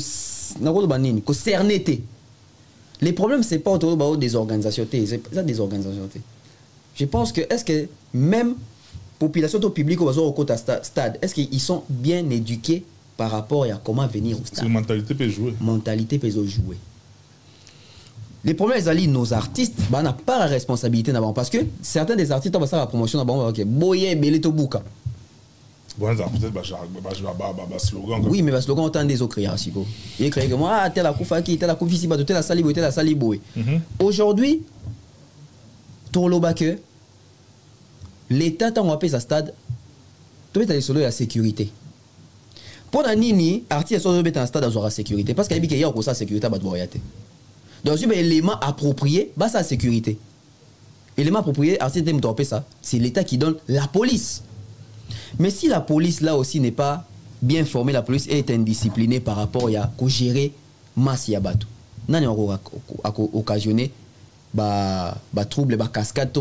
[SPEAKER 6] cerné te. Les problèmes c'est pas autour des organisations te, c'est ça des organisations te. Je pense que est-ce que même population publique au côté stade, est-ce qu'ils sont bien éduqués par rapport à comment venir au stade.
[SPEAKER 5] La mentalité peut jouer.
[SPEAKER 6] Mentalité peut jouer. Les problèmes, c'est nos artistes, bah, n'a pas la responsabilité d'abord. Parce que certains des artistes ont la promotion d'abord. Ok, boye, belé, to bouka.
[SPEAKER 5] Bon, peut-être slogan.
[SPEAKER 6] Oui, mais le slogan, autant des autres créateurs. Il est créé que moi, tel la koufaki, tel la koufisi, tel la saliboy, tel la saliboy. Aujourd'hui, tout le que l'État, tant qu'on appelle ça stade, tout est allé sur la sécurité. Pour la nini, artiste sont en stade dans la sécurité parce qu'il y a aussi la sécurité à Batboyate. Donc, si un élément approprié, bah ça sécurité. Élément approprié, artiste de ça, c'est l'État qui donne la police. Mais si la police là aussi n'est pas bien formée, la police est indisciplinée par rapport à gérer masse yabato. Nani a occasionné ba trouble, ba cascade,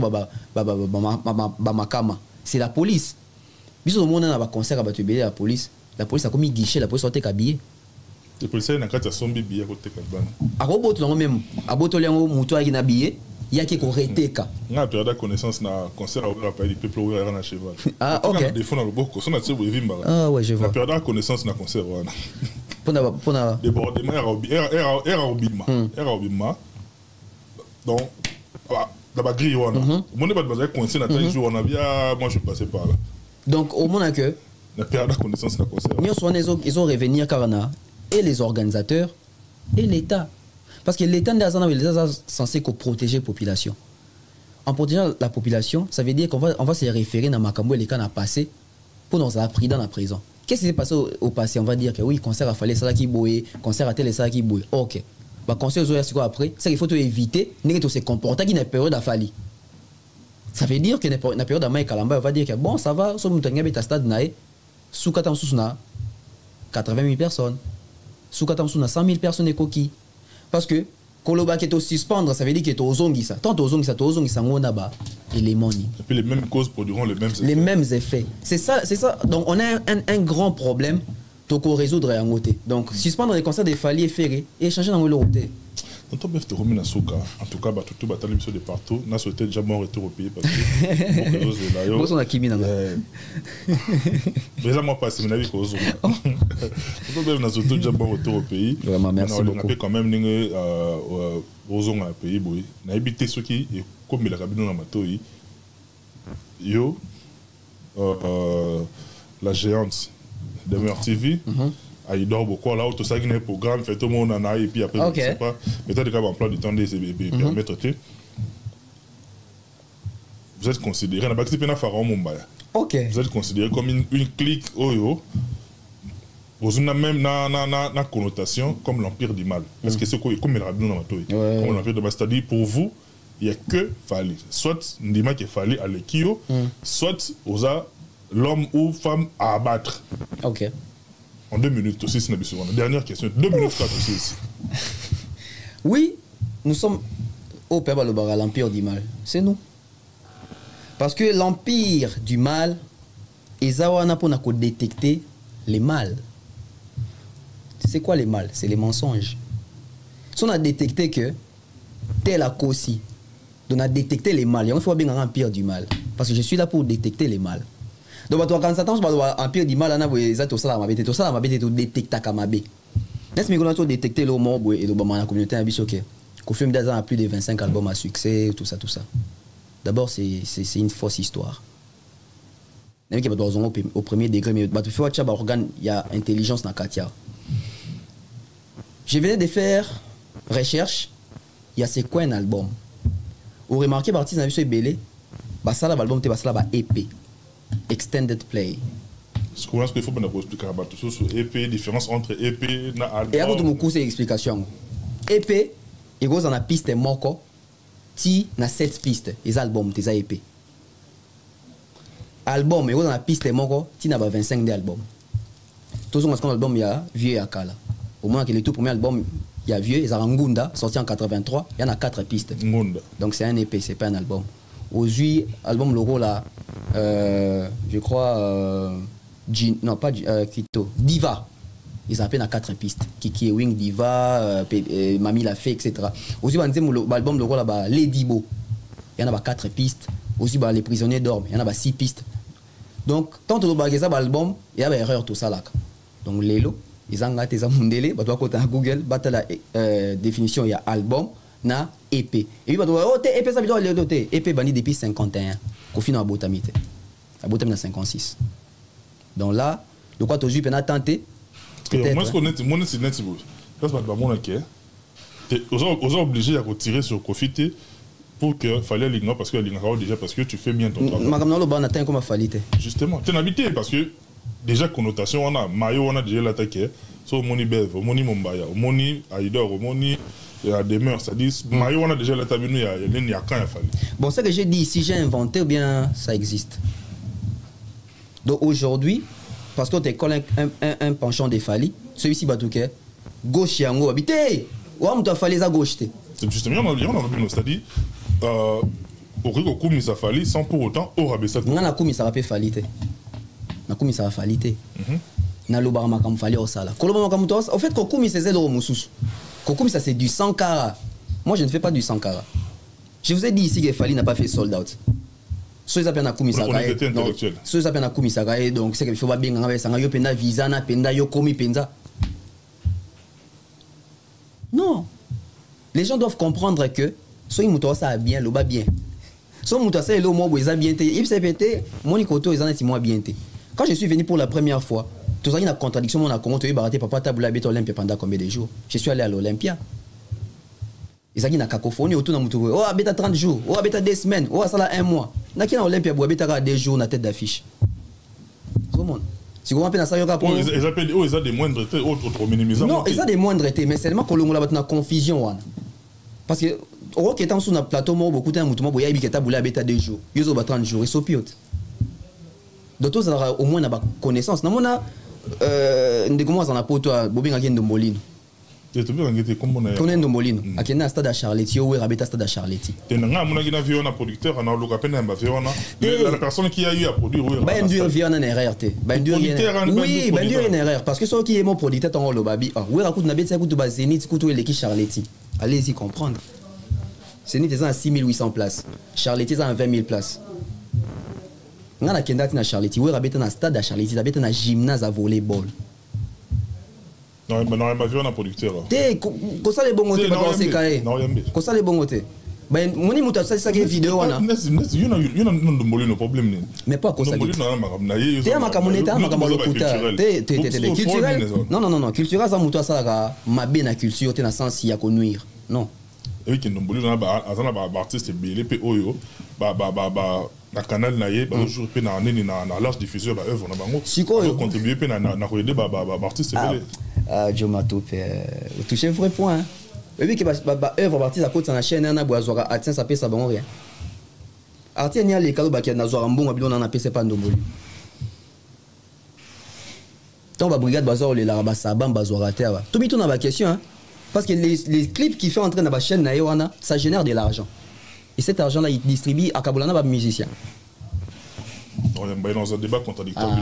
[SPEAKER 6] ba makama. C'est la police. Biso monde na ba concert ba tubé la police a commis guichet, la police a été habillée.
[SPEAKER 5] Les policiers n'ont qu'à s'assombrer bien côté Kabana.
[SPEAKER 6] A roboto non même, a boto lengo muto qui na habillé, il y a qui reteka.
[SPEAKER 5] On a perdu connaissance na concert à Paris peuple ou à cheval.
[SPEAKER 6] Ah OK.
[SPEAKER 5] Des fois dans le boko, on a tué Vimba.
[SPEAKER 6] Ah ouais, je vois.
[SPEAKER 5] On a perdu connaissance na concert wana.
[SPEAKER 6] Pour na
[SPEAKER 5] débordement era obima. Donc dans la grille wana. Mon n'est pas de coincé na tel jour on a bien moi je passais par là.
[SPEAKER 6] Donc au moment que
[SPEAKER 5] on a perdu connaissance na concert.
[SPEAKER 6] Ils ont revenir Karana et les organisateurs et l'État. Parce que l'État est censé protéger la population. En protégeant la population, ça veut dire qu'on va se référer dans Makambo et les cas passé pour nous apprendre dans la prison. Qu'est-ce qui s'est passé au passé? On va dire que oui, concert a fallu ça qui bouille, concert a tel ça qui bouille. Ok. Bah, concert aux quoi après? C'est qu'il faut éviter de se comporter qui n'a période à fallu. Ça veut dire que dans la période à Kalamba, on va dire que bon, ça va, sur le stade nae, sous 80 000 personnes. Sous 100 000 personnes coquilles. Parce que Koloba qui est suspendre, ça veut dire que tu es aux zongi ça. Tant aux zongi ça, on a bas éléments.
[SPEAKER 5] Et puis les mêmes causes produiront les mêmes effets.
[SPEAKER 6] Les mêmes effets. C'est ça. Donc on a un grand problème pour résoudre en côté. Donc suspendre les concerts des Fali et Ferré et changer dans le côté.
[SPEAKER 5] Donc on peut te remettre en tout cas, tout bataille mission de partout. On a souhaité déjà mon retour au pays parce que beaucoup de choses là.
[SPEAKER 6] Moi on a Kimi dans
[SPEAKER 5] déjà moi passé mon avis qu'aux autres. On peut même souhaité déjà mon retour au pays.
[SPEAKER 6] Vraiment merci beaucoup.
[SPEAKER 5] On a quand même aux autres pays boy. On a habité ceux qui comme la cabine dans matoi. Yo la géante de Meilleur TV. Il dort beaucoup là, tout ça qui est un programme, fait tout le monde en a et puis après, je ne sais pas, mais tu as des cas en plan de temps de permettre. Vous êtes considéré, on a participé à Pharaon Mumbai.
[SPEAKER 6] Vous
[SPEAKER 5] êtes considéré comme une clique, vous avez même une connotation comme l'empire du mal. Parce que c'est comme il a dit dans comme l'empire du mal, c'est-à-dire pour vous, il n'y a que Fali. Soit Ndima qui est Fali à l'équio, soit l'homme ou femme à abattre.
[SPEAKER 6] Ok.
[SPEAKER 5] En 2 minutes aussi, c'est une dernière question. 2 minutes 4 aussi.
[SPEAKER 6] Oui, nous sommes au Père Balobara, l'empire du mal. C'est nous. Parce que l'empire du mal, Ezawana pour détecter les mal. C'est quoi les mal? C'est les mensonges. Si on a détecté que tel a causi, on a détecté les mal, il faut bien un empire du mal. Parce que je suis là pour détecter les mal. Donc, quand ça tombe, empire du mal, on a tout ça, on détecter Kamabe. Laisse-moi qu'on a détecté le mot et le la communauté a dit ok. Confirme d'Azan a plus de 25 albums à succès, tout ça. D'abord, c'est une fausse histoire. Au premier degré, mais il y a intelligence dans Katia. Je venais de faire recherche, il y a c'est quoi un album? Vous remarquez, l'artiste a vu Belé, ça l'album, c'est la EP. Extended play.
[SPEAKER 5] Ce qu'il faut expliquer à tout sur EP, différence entre EP et album.
[SPEAKER 6] Et après tout c'est explication. EP, il y a une piste moko, ti na 7 pistes, les albums, tes EP. Album, il y a une piste moko, ti na 25 albums. Tout ce qu'on album il y a vieux et Akala. Au moins que les tout premiers albums il y a vieux, ils ont Ngunda sorti en 83, il y en a 4 pistes.
[SPEAKER 5] Ngunda.
[SPEAKER 6] Donc c'est un EP, c'est pas un album. Aujourd'hui, album logo là, je crois, non pas Kito, Diva. Ils appellent à 4 pistes. Kiki Wing, Diva, Mami l'a fait, etc. Aussi, l'album logo là, Lady Bo. Il y en a 4 pistes. Aussi, Les Prisonniers dorment. Il y en a 6 pistes. Donc, tant que vous avez l'album, il y a une erreur tout ça là. Donc, Lelo, ils ont gâté ça mondélé. Bah, toi, quand tu as Google, bah, tu as la définition, il y a album. Na EP. Et puis, oh, EP, ça veut dire EP banni depuis 51. Kofi na botamite. La botamite na 56. Donc là, de quoi tu as tenté?
[SPEAKER 5] Moi, je connais, moi, c'est net. Parce que mon ok. Aux obligés à retirer sur Kofi pour que fallait l'ignorer parce que l'ignorer déjà parce que tu fais bien ton travail.
[SPEAKER 6] Madame Nolo, on a comment fallait.
[SPEAKER 5] Justement, tu es habité parce que déjà connotation on a mayo on a déjà l'attaqué so moni bev moni mombaya moni aidor moni a des mœurs ça dit mayo on a déjà l'attaqué il y a quand il fallait.
[SPEAKER 6] Bon, ce que j'ai dit ici, j'ai inventé ou bien ça existe. Donc aujourd'hui, parce qu'on te colle un penchant de Fali, celui-ci batouké, gauche yango habité, ou on t'a fallu à gauche.
[SPEAKER 5] C'est justement on a vu c'est-à-dire au rigo koumi ça fallait sans pour autant au rabessa.
[SPEAKER 6] Non na koumi ça va pas falité. Na koumi ça va falité. Na lo barama kam fali au sala. Koloba makam to au fait koumi c'est zéro mususu. Koumi ça c'est du Sankara. Moi je ne fais pas du Sankara. Je vous ai dit ici que Fali n'a pas fait sold out. So ils appellent na koumi sakae. So ils appellent na koumi sakae donc c'est qu'il faut pas bien ngaba sanga yo penda visa na penda yo komi penza. Non. Les gens doivent comprendre que soit ils mouton ça bien, le bas bien. Soit mouton ça le moi ils a bien été. Il s'est pété, mon koto ils en est moi bien été. Quand je suis venu pour la première fois, tout ça il y a une contradiction mon a comment tu baraté papa tabula bête Olympia pendant combien de jours? Je suis allé à l'Olympia. Ils ont dit na cacophonie autour na mouton. Oh bête 30 jours, oh bête 2 semaines, oh ça là 1 mois. Na qui na Olympia bois bête 2 jours na tête d'affiche. Comment? Si vous m'appelez ça, ils
[SPEAKER 5] appellent ils ont des moindres traités, autres minimisants.
[SPEAKER 6] Non, ils ont des moindres traités, mais seulement que l'on a une confusion. Parce que, au qui est sur le plateau, beaucoup de temps, il y a des gens qui ont 2 jours, ils ont 30 jours, ils sont piotes. Donc, ça aura au moins une connaissance. Nous avons des commences en apôtre à Bobin Aguen de Molino.
[SPEAKER 5] Tu es comment on
[SPEAKER 6] est de Molino. À quel stade à Charletti, ou à stade à Charletti.
[SPEAKER 5] Tu es un producteur, on a la personne qui a eu à produire.
[SPEAKER 6] Ben dur vient en erreur. Ben dur oui, ben dur en erreur. Parce que ceux qui est mon producteur, on le babi. Oui, raconte na bête, ça coûte bas Zénith, coûte l'équipe Charletti. Allez-y comprendre. Zénith est à 6800 places. Charletti est à 20 000 places. On a Kendati na Charletti. Oui, rabette un stade à Charletti, rabette un gymnase à volleyball.
[SPEAKER 5] Non, mais non, on a producteur.
[SPEAKER 6] Qu'est-ce que les bons côtés dans ces cas? Qu'est-ce que les bons côtés? Ben, mon image c'est ça qui est vidéo là.
[SPEAKER 5] Il y a un problème.
[SPEAKER 6] Mais pas quoi ça. T'es à ma communauté, à ma communauté. T'es culturel. Non, culturel ça mouton ça là. Ma belle culture, t'es dans sens il y a qu'on nuire. Non.
[SPEAKER 5] Et oui, qu'il nous bolide, on a artiste belé, puis oyo, na canal naie, toujours puis na large diffusion, œuvre na bango.
[SPEAKER 6] Si quoi?
[SPEAKER 5] Contribuer puis na aider artiste belé.
[SPEAKER 6] Ah, Joe Mato, toucher vrai point. Et puis que œuvre artiste à côté de la chaîne, on a boisé à tiens ça paye ça bon rien. Artiste n'y a les cadeaux qui na zoa mbongo bilon na pese pas ndomboli. Tant ba brigade bazar les laraba sabam bazora terre. Tout bitou na ba question hein. Parce que les clips qui fait entrer dans la chaîne naïwana, ça génère de l'argent. Et cet argent-là, il distribue à Kabolana par musicien.
[SPEAKER 5] On est dans un débat contradictoire.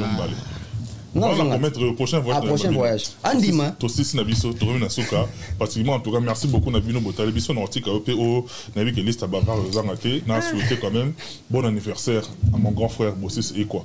[SPEAKER 6] Non,
[SPEAKER 5] on va mettre le prochain voyage.
[SPEAKER 6] Prochain voyage. Andima.
[SPEAKER 5] Tossis Nabiso, Torumi Nasuka. Particulièrement, en tout cas, merci beaucoup Nabino Botale. Biso Nortika OPO, Nabi qui liste à Bavar Zangate. N'a souhaité quand même bon anniversaire à mon grand frère Bossis et quoi.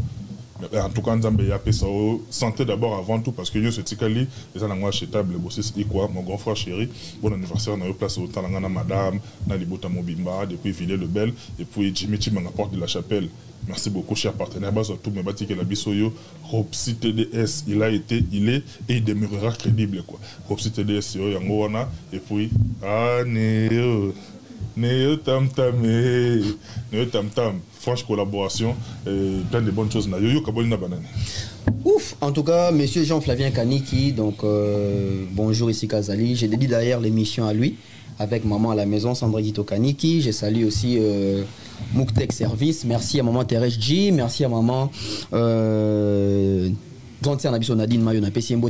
[SPEAKER 5] En tout cas, Nzambe ya pesa santé d'abord avant tout parce que yo ce tikali les anangwa chez table Bossis et quoi mon grand frère chéri bon anniversaire na yo place au talangana madame na libota mobimba depuis Villers-le-Bel et puis Jimmy Chimanga porte de la Chapelle. Merci beaucoup cher partenaire bas tout me bati que la bisoyo Ropsi TDS il a été il est et il demeurera crédible quoi. Ropsi TDS yo yango wana et puis Néo tam tam, franche collaboration, plein de bonnes choses.
[SPEAKER 6] Ouf, en tout cas, monsieur Jean-Flavien Kaniki, donc bonjour ici Kazali. J'ai dédié d'ailleurs l'émission à lui, avec maman à la maison, Sandra Guito Kaniki. J'ai salué aussi Mouktek Service. Merci à maman Thérèse G. Merci à maman. Nadine Mayo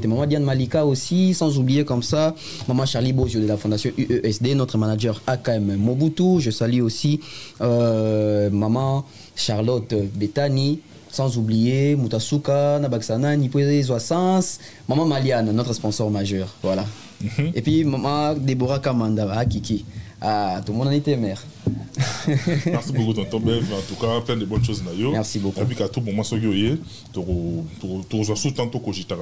[SPEAKER 6] maman Diane Malika aussi, sans oublier comme ça maman Charlie Bozio de la fondation UESD, notre manager AKM Mobutu. Je salue aussi maman Charlotte Betani, sans oublier Moutasuka Nabaksana Nipoé Zoissance, maman Maliane, notre sponsor majeur, voilà. Et puis maman Deborah Kamanda Kiki. Ah, tout le monde en était mère.
[SPEAKER 5] Merci beaucoup, tonton Bev. En tout cas, plein de bonnes choses.
[SPEAKER 6] Merci beaucoup.
[SPEAKER 5] Et puis, à tout moment, ce que tu as tant que tu as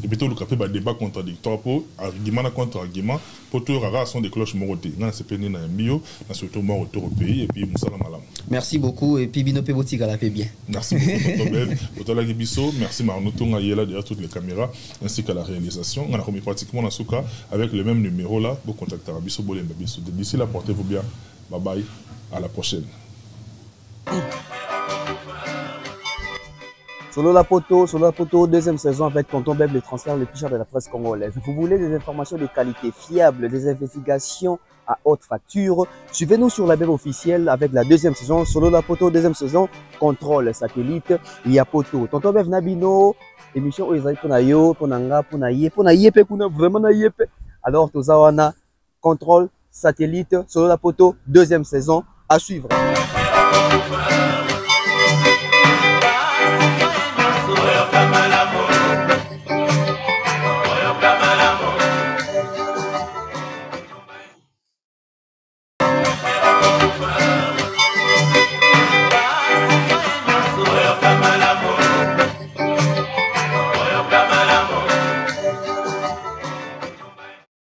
[SPEAKER 5] et puis, tu as un débat contradictoire pour argument contre argument pour tout le son des cloches morotées. C'est pénible dans un bio, surtout mort autour au pays et puis Moussala Malam.
[SPEAKER 6] Merci beaucoup. Et puis, Binope Boutique à la paix bien.
[SPEAKER 5] Merci beaucoup, tonton Bev. Otala Gibiso, merci Marno Tonga Yela derrière toutes les caméras ainsi qu'à la réalisation. On a remis pratiquement dans Souka avec le même numéro là. Vous contactez Rabiso Bolemba Biso. D'ici là, portez-vous bien. Bye bye, à la prochaine.
[SPEAKER 7] Solo la Poto, deuxième saison avec Tonton Beb, les transferts les plus chers de la presse congolaise. Vous voulez des informations de qualité fiables, des investigations à haute facture? Suivez-nous sur la Beb officielle avec la deuxième saison. Solo la Poto, deuxième saison, contrôle satellite, il y a Poto. Tonton Beb Nabino, émission Oezai Ponayo, Ponanga, Ponayepe, vraiment Nayepe. Alors, Tozawana, contrôle satellite, Solo la Poto, deuxième saison, à suivre.